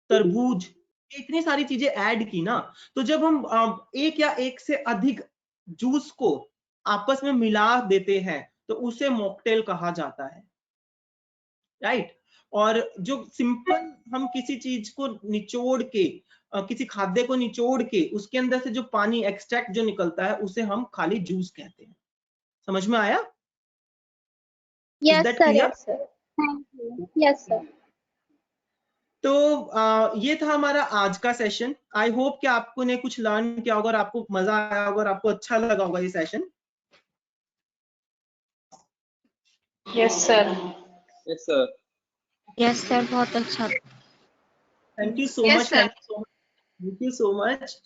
तरबूज, इतनी सारी चीजें ऐड की ना। तो जब हम एक या एक से अधिक जूस को आपस में मिला देते हैं तो उसे मॉकटेल कहा जाता है। राइट। और जो सिंपल हम किसी चीज को निचोड़ के, किसी खाद्य को निचोड़ के उसके अंदर से जो पानी एक्सट्रैक्ट जो निकलता है उसे हम खाली जूस कहते हैं। समझ में आया? Yes sir, yes sir, thank you. Yes sir. तो ये था हमारा आज का सेशन। आई होप कि आपको ने कुछ लर्न किया होगा और आपको मजा आया होगा और आपको अच्छा लगा होगा ये session. Yes sir. Yes sir. Yes sir, बहुत अच्छा। Thank you so Yes, much, sir. Thank you so much.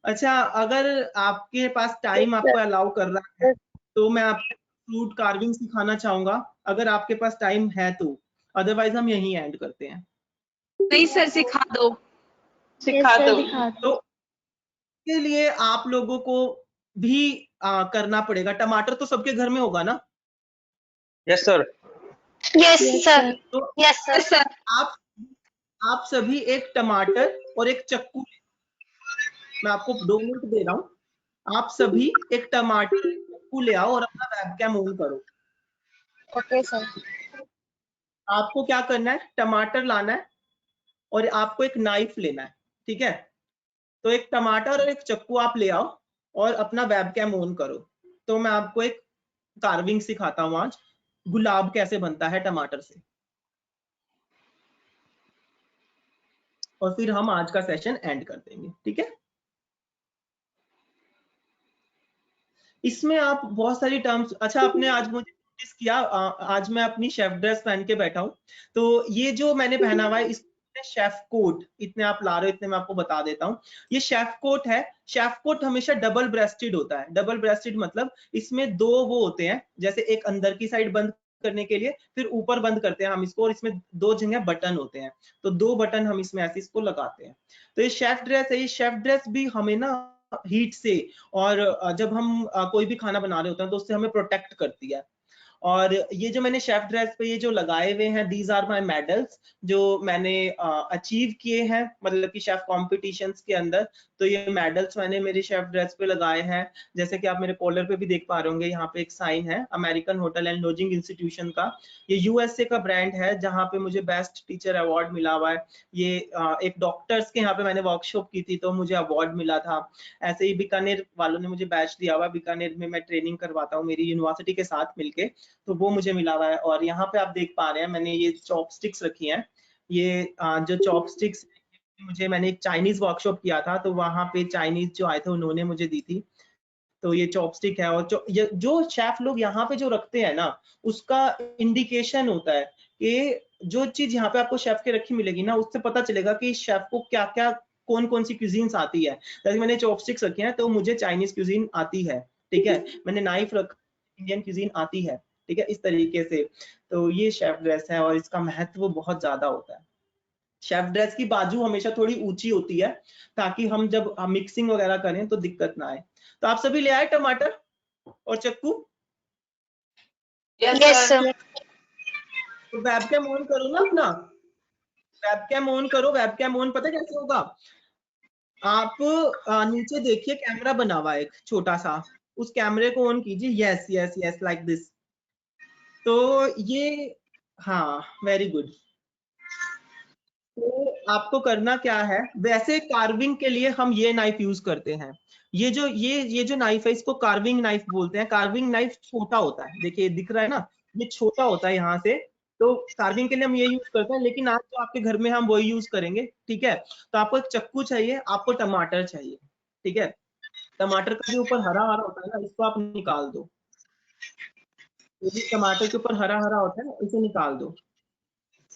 अच्छा, अगर आपके पास टाइम आपको अलाउ कर रहा है तो मैं आपको फ्रूट कार्विंग सिखाना चाहूंगा, अगर आपके पास टाइम है तो। अदरवाइज हम यहीं एंड करते हैं। नहीं सर, सिखा दो, सिखा दो। तो इसके लिए आप लोगों को भी करना पड़ेगा। टमाटर तो सबके घर में होगा ना? Yes sir. Yes sir. तो यस यस सर। आप सभी एक टमाटर और एक चक्कू, मैं आपको 2 मिनट दे रहा हूं। आप सभी एक टमाटर और एक चक्कू ले आओ और अपना वेबकैम ऑन करो। Okay sir. आपको क्या करना है? टमाटर लाना है और आपको एक नाइफ लेना है। ठीक है, तो एक टमाटर और एक चक्कू आप ले आओ और अपना वेबकैम ऑन करो। तो मैं आपको एक कार्विंग सिखाता हूँ आज, गुलाब कैसे बनता है टमाटर से। और फिर हम आज का सेशन एंड कर देंगे, ठीक है। इसमें आप बहुत सारी टर्म्स, अच्छा आपने आज मुझे नोटिस किया, आज मैं अपनी शेफ ड्रेस पहन के बैठा हूँ, तो ये जो मैंने पहना हुआ है इसमें शेफ कोट, इतने आप ला रहे हो इतने मैं आपको बता देता हूँ। ये शेफ कोट है। शेफ कोट हमेशा डबल ब्रेस्टेड होता है। डबल ब्रेस्टेड मतलब इसमें दो वो होते हैं, जैसे एक अंदर की साइड बंद करने के लिए, फिर ऊपर बंद करते हैं हम इसको, और इसमें दो जगह बटन होते हैं, तो दो बटन हम इसमें ऐसे इसको लगाते हैं। तो ये शेफ ड्रेस है। ये शेफ ड्रेस भी हमें ना हीट से, और जब हम कोई भी खाना बना रहे होते हैं तो उससे हमें प्रोटेक्ट करती है। और ये जो मैंने शेफ ड्रेस पे ये जो लगाए हुए हैं, दीज आर माय मेडल्स, जो मैंने अचीव किए हैं, मतलब कि शेफ कॉम्पिटिशन्स के अंदर। तो ये मेडल्स मैंने मेरी शेफ ड्रेस पे लगाए हैं। जैसे कि आप मेरे कॉलर पे भी देख पा रहे होंगे, यहाँ पे एक साइन है American hotel and lodging institution का। ये यूएसए का ब्रांड है जहाँ पे मुझे बेस्ट टीचर अवार्ड मिला हुआ है। ये एक डॉक्टर्स के यहाँ पे मैंने वर्कशॉप की थी तो मुझे अवार्ड मिला था। ऐसे ही बीकानेर वालों ने मुझे बैच दिया हुआ, बीकानेर में मैं ट्रेनिंग करवाता हूँ मेरी यूनिवर्सिटी के साथ मिलके, तो वो मुझे मिला हुआ है। और यहाँ पे आप देख पा रहे हैं मैंने ये चॉपस्टिक्स रखी हैं। ये जो चॉपस्टिक्स मुझे, मैंने एक चाइनीज वर्कशॉप किया था तो वहां पे चाइनीज जो आए थे उन्होंने मुझे दी थी। तो ये चॉपस्टिक है। और जो शेफ लोग यहाँ पे जो रखते हैं ना, उसका इंडिकेशन होता है कि जो चीज यहाँ पे आपको शेफ के रखी मिलेगी ना, उससे पता चलेगा कि शेफ को क्या क्या कौन कौन सी क्यूजीन्स आती है। जैसे मैंने चॉपस्टिक्स रखी हैं तो मुझे चाइनीज क्यूजीन आती है, ठीक है। मैंने नाइफ रखा, इंडियन क्यूजीन आती है, ठीक है, इस तरीके से। तो ये शेफ ड्रेस है और इसका महत्व बहुत ज्यादा होता है। शेफ ड्रेस की बाजू हमेशा थोड़ी ऊंची होती है ताकि हम जब मिक्सिंग वगैरह करें तो दिक्कत ना आए। तो आप सभी ले आए टमाटर और चक्कू? Yes sir. तो वेबकैम ऑन करो ना अपना, वेबकैम ऑन करो। वेबकैम ऑन पता कैसे होगा? आप नीचे देखिए कैमरा बना हुआ है एक छोटा सा, उस कैमरे को ऑन कीजिए। Yes yes yes, like this. तो ये, हाँ वेरी गुड। तो आपको करना क्या है, वैसे कार्विंग के लिए हम ये नाइफ यूज करते हैं। ये जो नाइफ है इसको कार्विंग नाइफ बोलते हैं। कार्विंग नाइफ छोटा होता है, देखिए दिख रहा है ना, ये छोटा होता है यहाँ से। तो कार्विंग के लिए हम ये यूज करते हैं, लेकिन आज जो आपके घर में हम वही यूज करेंगे, ठीक है। तो आपको एक चक्कू चाहिए, आपको टमाटर चाहिए, ठीक है। टमाटर का जो ऊपर हरा हरा होता है ना, इसको आप निकाल दो। टमाटर के ऊपर हरा हरा होता है ना, इसे निकाल दो।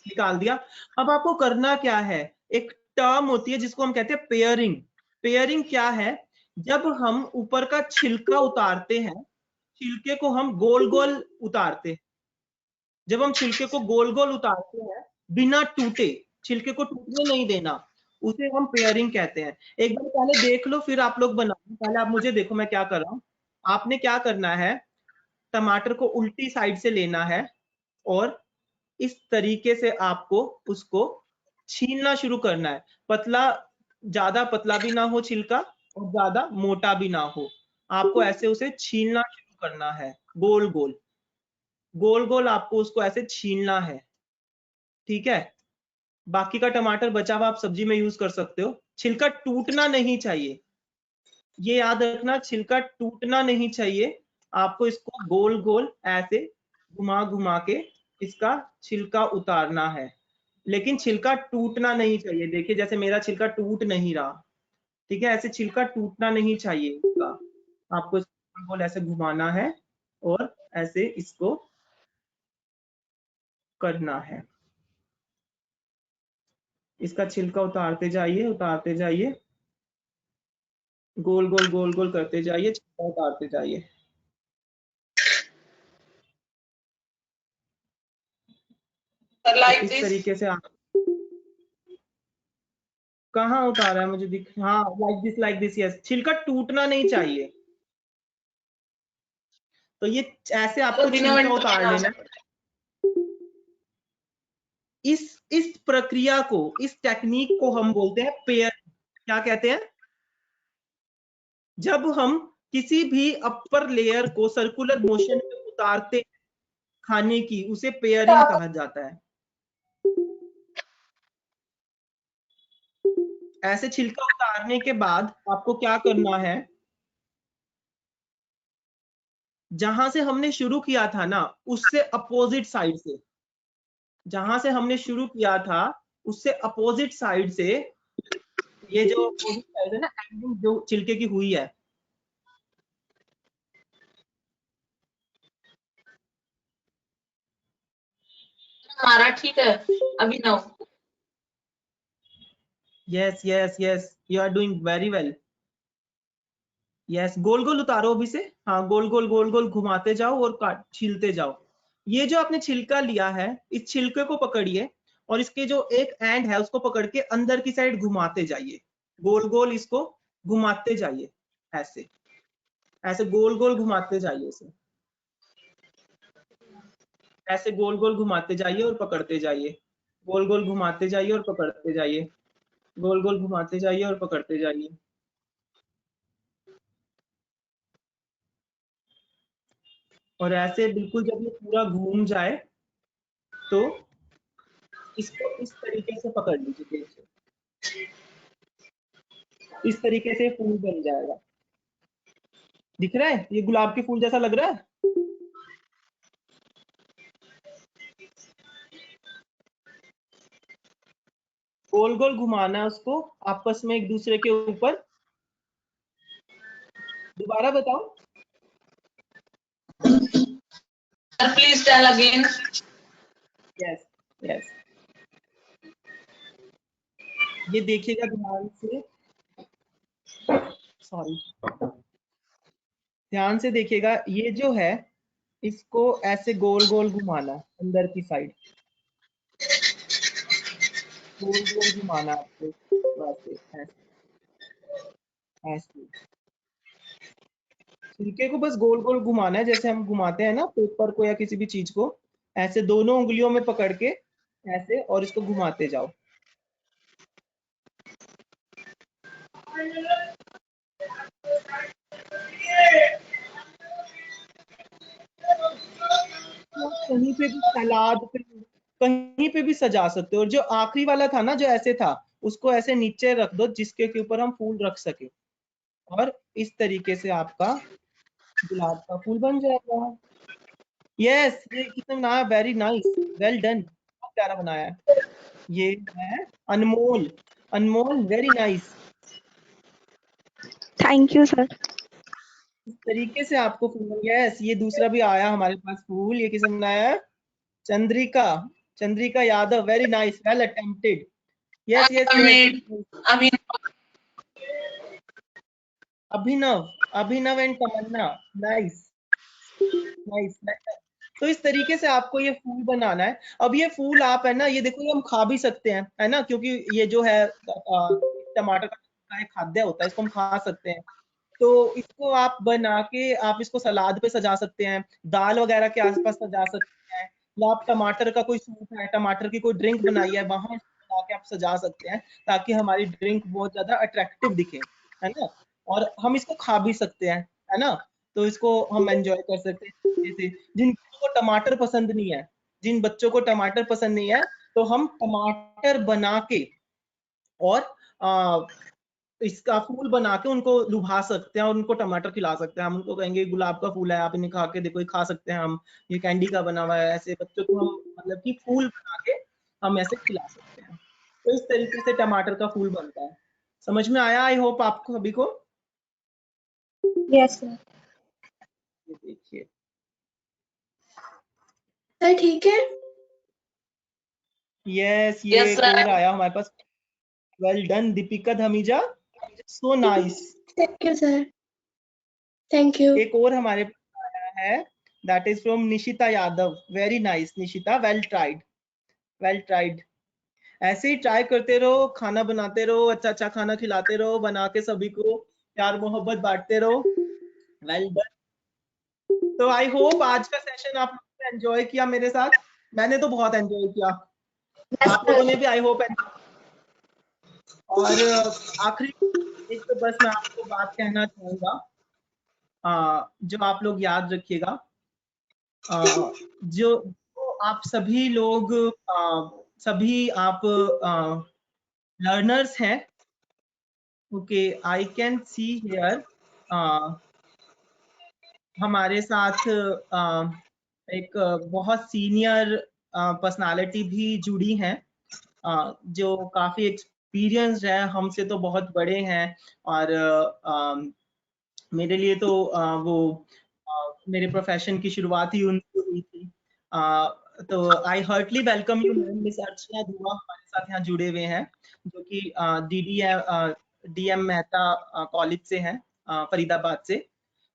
निकाल दिया। अब आपको करना क्या है, एक टर्म होती है जिसको हम कहते हैं पेयरिंग। पेयरिंग क्या है? जब हम ऊपर का छिलका उतारते हैं, छिलके को हम गोल गोल उतारते हैं। जब हम छिलके को गोल गोल उतारते हैं बिना टूटे, छिलके को टूटने नहीं देना, उसे हम पेयरिंग कहते हैं। एक बार पहले देख लो फिर आप लोग बनाओ। पहले आप मुझे देखो मैं क्या कर रहा हूं। आपने क्या करना है, टमाटर को उल्टी साइड से लेना है और इस तरीके से आपको उसको छीलना शुरू करना है। पतला, ज्यादा पतला भी ना हो छिलका और ज्यादा मोटा भी ना हो। आपको ऐसे उसे छीलना शुरू करना है, गोल गोल गोल गोल आपको उसको ऐसे छीलना है, ठीक है। बाकी का टमाटर बचा हुआ आप सब्जी में यूज कर सकते हो। छिलका टूटना नहीं चाहिए, ये याद रखना, छिलका टूटना नहीं चाहिए। आपको इसको गोल गोल ऐसे घुमा घुमा के इसका छिलका उतारना है, लेकिन छिलका टूटना नहीं चाहिए। देखिए जैसे मेरा छिलका टूट नहीं रहा, ठीक है। ऐसे छिलका टूटना नहीं चाहिए इसका। आपको इसको गोल ऐसे घुमाना है और ऐसे इसको करना है। इसका छिलका उतारते जाइए, उतारते जाइए, गोल गोल गोल गोल करते जाइए, छिलका उतारते जाइए। इस तरीके से आप कहाँ उतारा है मुझे दिख, हाँ लाइक दिस यस। छिलका टूटना नहीं चाहिए। तो ये ऐसे आपको छिलका उतार लेना है। इस प्रक्रिया को, इस टेक्निक को हम बोलते हैं पेयर। क्या कहते हैं? जब हम किसी भी अपर लेयर को सर्कुलर मोशन में उतारते हैं खाने की, उसे पेयरिंग कहा जाता है। ऐसे छिलका उतारने के बाद आपको क्या करना है, जहां से हमने शुरू किया था ना उससे अपोजिट साइड से, जहां से हमने शुरू किया था उससे अपोजिट साइड से ये जो opposite side है ना, ending जो छिलके की हुई है, हमारा ठीक है Abhinav. Yes yes yes, you are doing very well. Yes, गोल गोल उतारो अभी से, हाँ गोल गोल घुमाते जाओ और काट छीलते जाओ। ये जो आपने छिलका लिया है, इस छिलके को पकड़िए और इसके जो एक एंड है उसको पकड़ के अंदर की साइड घुमाते जाइए, गोल गोल इसको घुमाते जाइए, ऐसे ऐसे गोल गोल घुमाते जाइए इसे, ऐसे गोल गोल घुमाते जाइए और पकड़ते जाइए, गोल गोल घुमाते जाइए और पकड़ते जाइए, गोल गोल घुमाते जाइए और पकड़ते जाइए। और ऐसे बिल्कुल जब ये पूरा घूम जाए तो इसको इस तरीके से पकड़ लीजिए, देखिए इस तरीके से फूल बन जाएगा। दिख रहा है, ये गुलाब के फूल जैसा लग रहा है। गोल गोल घुमाना है उसको आपस में एक दूसरे के ऊपर। दोबारा बताओ। Please tell again. Yes yes, ये देखिएगा ध्यान से, सॉरी, ध्यान से देखिएगा, ये जो है इसको ऐसे गोल गोल घुमाना अंदर की साइड, गोल गोल घुमाना आपको, वैसे ऐसे ऐसे छिलके को बस गोल गोल घुमाना है, जैसे हम घुमाते हैं ना पेपर को या किसी भी चीज को, ऐसे दोनों उंगलियों में पकड़ के ऐसे, और इसको घुमाते जाओ। कहीं पे भी सलाद पे, कहीं पे भी सजा सकते हो। और जो आखिरी वाला था ना जो ऐसे था, उसको ऐसे नीचे रख दो जिसके के ऊपर हम फूल रख सके, और इस तरीके से आपका गुलाब का फूल बन जाएगा। यस, ये कितना बनाया, वेरी नाइस, वेल डन, बहुत प्यारा बनाया है। ये है Anmol, Anmol very nice. Thank you sir. इस तरीके से आपको फूल, यस, ये दूसरा भी आया हमारे पास फूल, ये किसने बनाया है, Chandrika, Chandrika Yadav, very nice, well attempted. Yes yes yes, Abhinav, Abhinav and Tamanna, nice nice. तो इस तरीके से आपको ये फूल बनाना है। अब ये फूल आप है ना, ये देखो ये हम खा भी सकते हैं, है ना, क्योंकि ये जो है टमाटर का एक खाद्य होता है, इसको हम खा सकते हैं। तो इसको आप बना के आप इसको सलाद पे सजा सकते हैं, दाल वगैरह के आसपास सजा सकते हैं, या आप टमाटर का कोई सूप है, टमाटर की कोई ड्रिंक बनाई है, वहां इसको बना के आप सजा सकते हैं, ताकि हमारी ड्रिंक बहुत ज्यादा अट्रैक्टिव दिखे, है ना। और हम इसको खा भी सकते हैं, है ना, तो इसको हम एंजॉय कर सकते हैं। जैसे जिन बच्चों को टमाटर पसंद नहीं है, जिन बच्चों को टमाटर पसंद नहीं है, तो हम टमाटर बना के और इसका फूल बना के उनको लुभा सकते हैं और उनको टमाटर खिला सकते हैं। हम उनको कहेंगे गुलाब का फूल है, आप इन्हें खा के देखो, ये खा सकते हैं हम, ये कैंडी का बना हुआ है। ऐसे बच्चों को हम मतलब कि फूल बना के हम ऐसे खिला सकते हैं। तो इस तरीके से टमाटर का फूल बनता है। समझ में आया, आई होप आपको सभी को। Yes sir. ये देखिए सर ठीक है। यस, ये Yes, एक sir. और आया हमारे पास, well done Deepika Dhamija, so nice. Thank you sir. Thank you. एक और हमारे पास आया है, that is from Nishita Yadav, very nice Nishita, well tried, well tried. ऐसे ही ट्राई करते रहो, खाना बनाते रहो, अच्छा अच्छा खाना खिलाते रहो, बना के सभी को प्यार मोहब्बत बांटते रहो, वेल डन। तो आई होप आज का सेशन आप लोगों ने एंजॉय किया मेरे साथ, मैंने तो बहुत एंजॉय किया, आप लोगों ने भी आई होप। और आखिरी एक तो बस मैं आपको बात कहना चाहूंगा, जो आप लोग याद रखिएगा, जो आप सभी लोग सभी आप लर्नर्स हैं, okay, I can see here हमारे साथ एक बहुत सीनियर पर्सनालिटी भी जुड़ी हैं, जो काफी एक्सपीरियंस्ड है, हमसे तो बहुत बड़े हैं। और मेरे लिए तो मेरे प्रोफेशन की शुरुआत ही उनसे हुई थी। तो I heartily welcome you ma'am. Miss Archana Dua हमारे साथ यहाँ जुड़े हुए हैं, जो कि डीएम मेहता कॉलेज से हैं, फरीदाबाद से।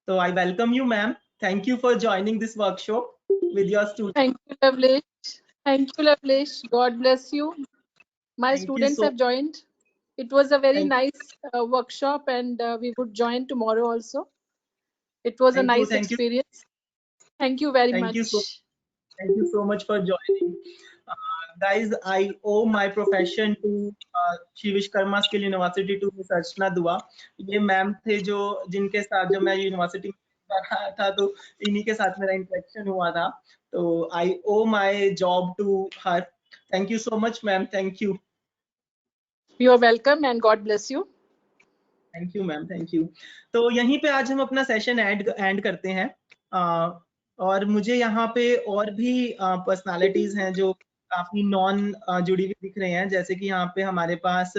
तो I welcome you ma'am. Thank you for joining this workshop with your student. Thank you, Lavlesh. Thank you, Lavlesh. God bless you. My thank you students so have joined. It was a very thank nice workshop, and we would join tomorrow also. It was a nice thank you experience. Thank you very thank you much. So Thank you so much for joining. Guys, I owe my profession to Shri Vishkarma Skill University to Miss Archana Dua. ये मैम थे जो जिनके साथ जब मैं यूनिवर्सिटी में पढ़ रहा था तो इन्हीं के साथ मेरा इंटरेक्शन हुआ था। तो I owe my job to her. Thank you so much, ma'am. Thank you. You are welcome, and God bless you. Thank you ma'am, thank you. तो यहीं पे आज हम अपना सेशन एंड करते हैं। और मुझे यहाँ पे और भी पर्सनालिटीज हैं जो काफी नॉन जुड़ी हुई दिख रहे हैं, जैसे कि यहाँ पे हमारे पास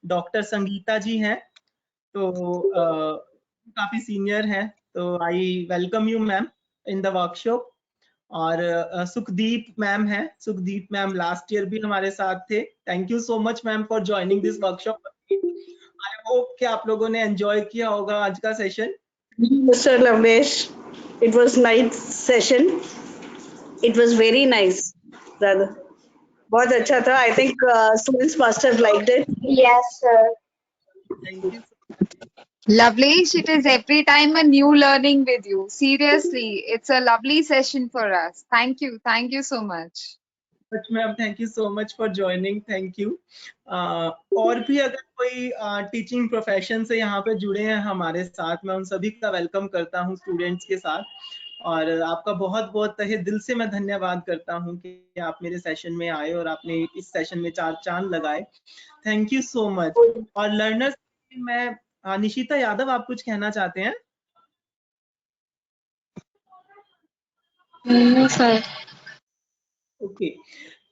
डॉक्टर संगीता जी हैं, तो काफी सीनियर हैं। तो I welcome you ma'am in the workshop. और सुखदीप मैम हैं, सुखदीप मैम लास्ट ईयर भी हमारे साथ थे। Thank you so much ma'am for joining this workshop. I hope कि आप लोगों ने एंजॉय किया होगा आज का session. Mr. Lavlesh, it was nice session. It was very nice, brother. बहुत अच्छा था. I think students must have liked it. Yes, sir. Thank you. Lovely. It is every time a new learning with you. Seriously, it's a lovely session for us. Thank you. Thank you so much. Ma'am, thank you so much for joining. Thank you. और भी अगर कोई टीचिंग प्रोफेशन से यहाँ पे जुड़े हैं हमारे साथ, मैं उन सभी का वेलकम करता हूँ स्टूडेंट्स के साथ। और आपका बहुत बहुत तहे दिल से मैं धन्यवाद करता हूँ कि आप मेरे सेशन में आए और आपने इस सेशन में 4 चांद लगाए। Thank you so much. और लर्नर्स में निशिता यादव, आप कुछ कहना चाहते हैं? सर ओके,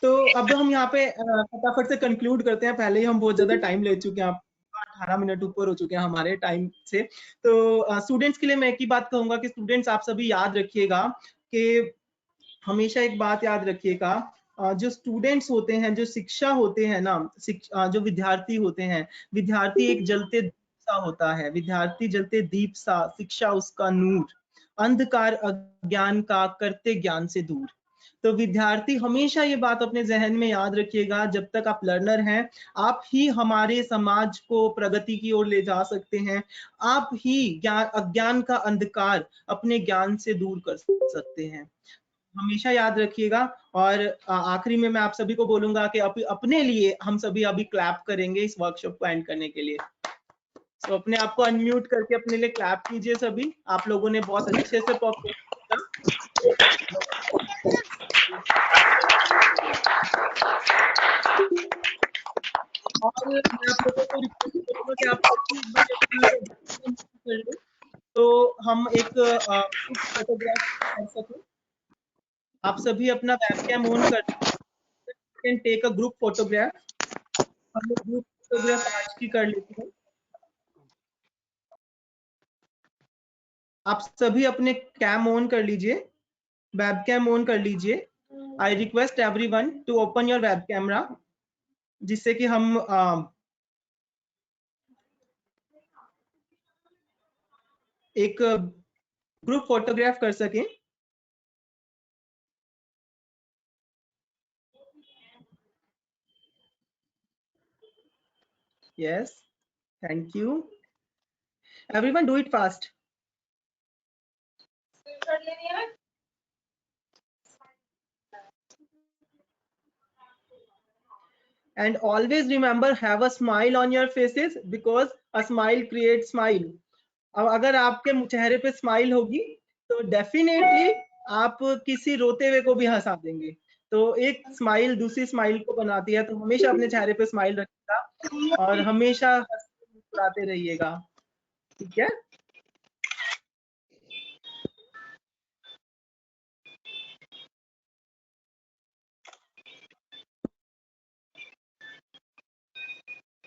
तो अब हम यहाँ पे फटाफट से कंक्लूड करते हैं। पहले ही हम बहुत ज्यादा टाइम ले चुके हैं, आप 18 मिनट ऊपर हो चुके हैं हमारे टाइम से। तो स्टूडेंट्स के लिए मैं एक ही बात कहूंगा कि स्टूडेंट्स आप सभी याद रखिएगा कि हमेशा एक बात याद रखिएगा, जो स्टूडेंट्स होते हैं, जो शिक्षा होते हैं ना, जो विद्यार्थी होते हैं, विद्यार्थी एक जलते दीप सा होता है। विद्यार्थी जलते दीप सा, शिक्षा उसका नूर, अंधकार अज्ञान का करते ज्ञान से दूर। तो विद्यार्थी हमेशा ये बात अपने जहन में याद रखिएगा, जब तक आप लर्नर हैं, आप ही हमारे समाज को प्रगति की ओर ले जा सकते हैं। आप ही अज्ञान का अंधकार अपने ज्ञान से दूर कर सकते हैं। हमेशा याद रखिएगा। और आखिरी में मैं आप सभी को बोलूंगा कि अपने लिए हम सभी अभी क्लैप करेंगे इस वर्कशॉप को एंड करने के लिए। तो अपने आप को अनम्यूट करके अपने लिए क्लैप कीजिए सभी। आप लोगों ने बहुत अच्छे से परफॉर्म किया। और मैं आप लोगों को रिक्वेस्ट करूंगा कि आप सभी एक बार कर लें, तो हम एक फोटोग्राफ कर सकें। आप सभी अपना वेबकैम ऑन कर can take a group photograph. हम लोग ग्रुप फोटोग्राफ आज की कर लेते हैं। आप सभी अपने कैम ऑन कर लीजिए, वेबकैम ऑन कर लीजिए। I request everyone to open your web camera, जिससे कि हम एक ग्रुप फोटोग्राफ कर सकें। Yes, thank you. Everyone do it fast. And always remember, have a smile on your faces because a smile creates smile. अब अगर आपके चेहरे पे स्माइल होगी तो डेफिनेटली आप किसी रोते हुए को भी हंसा देंगे। तो एक स्माइल दूसरी स्माइल को बनाती है। तो हमेशा अपने चेहरे पे स्माइल रखिएगा और हमेशा मुस्कुराते रहिएगा, ठीक है?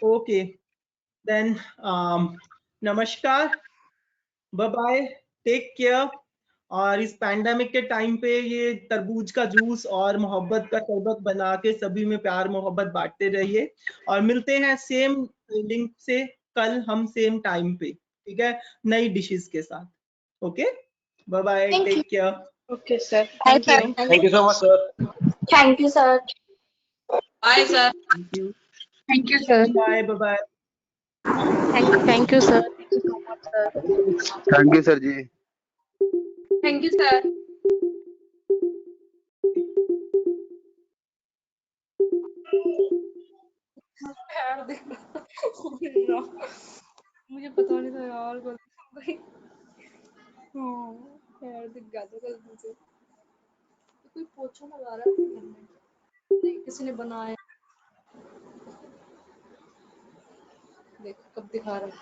ओके देन नमस्कार, बाय बाय, टेक केयर। और इस पैंडेमिक के टाइम पे ये तरबूज का जूस और मोहब्बत का शरबत बना के सभी में प्यार मोहब्बत बांटते रहिए, और मिलते हैं सेम लिंक से कल हम सेम टाइम पे, ठीक है, नई डिशेस के साथ। Okay, bye bye, take care. Okay sir, Bye, thank sir. You. Thank you so much, sir. Thank you, sir. Bye sir. Thank you, Thank you, sir. Bye bye bye. Thank you, sir. Thank you so much, sir. Thank you sir ji. Thank you sir. यार देखो मुझे पता नहीं था यार गलती यार दिख गया था गलती से। कोई पोछा लगा रहा है घर में, नहीं किसी ने बनाया। देख कब दिखा रहा है।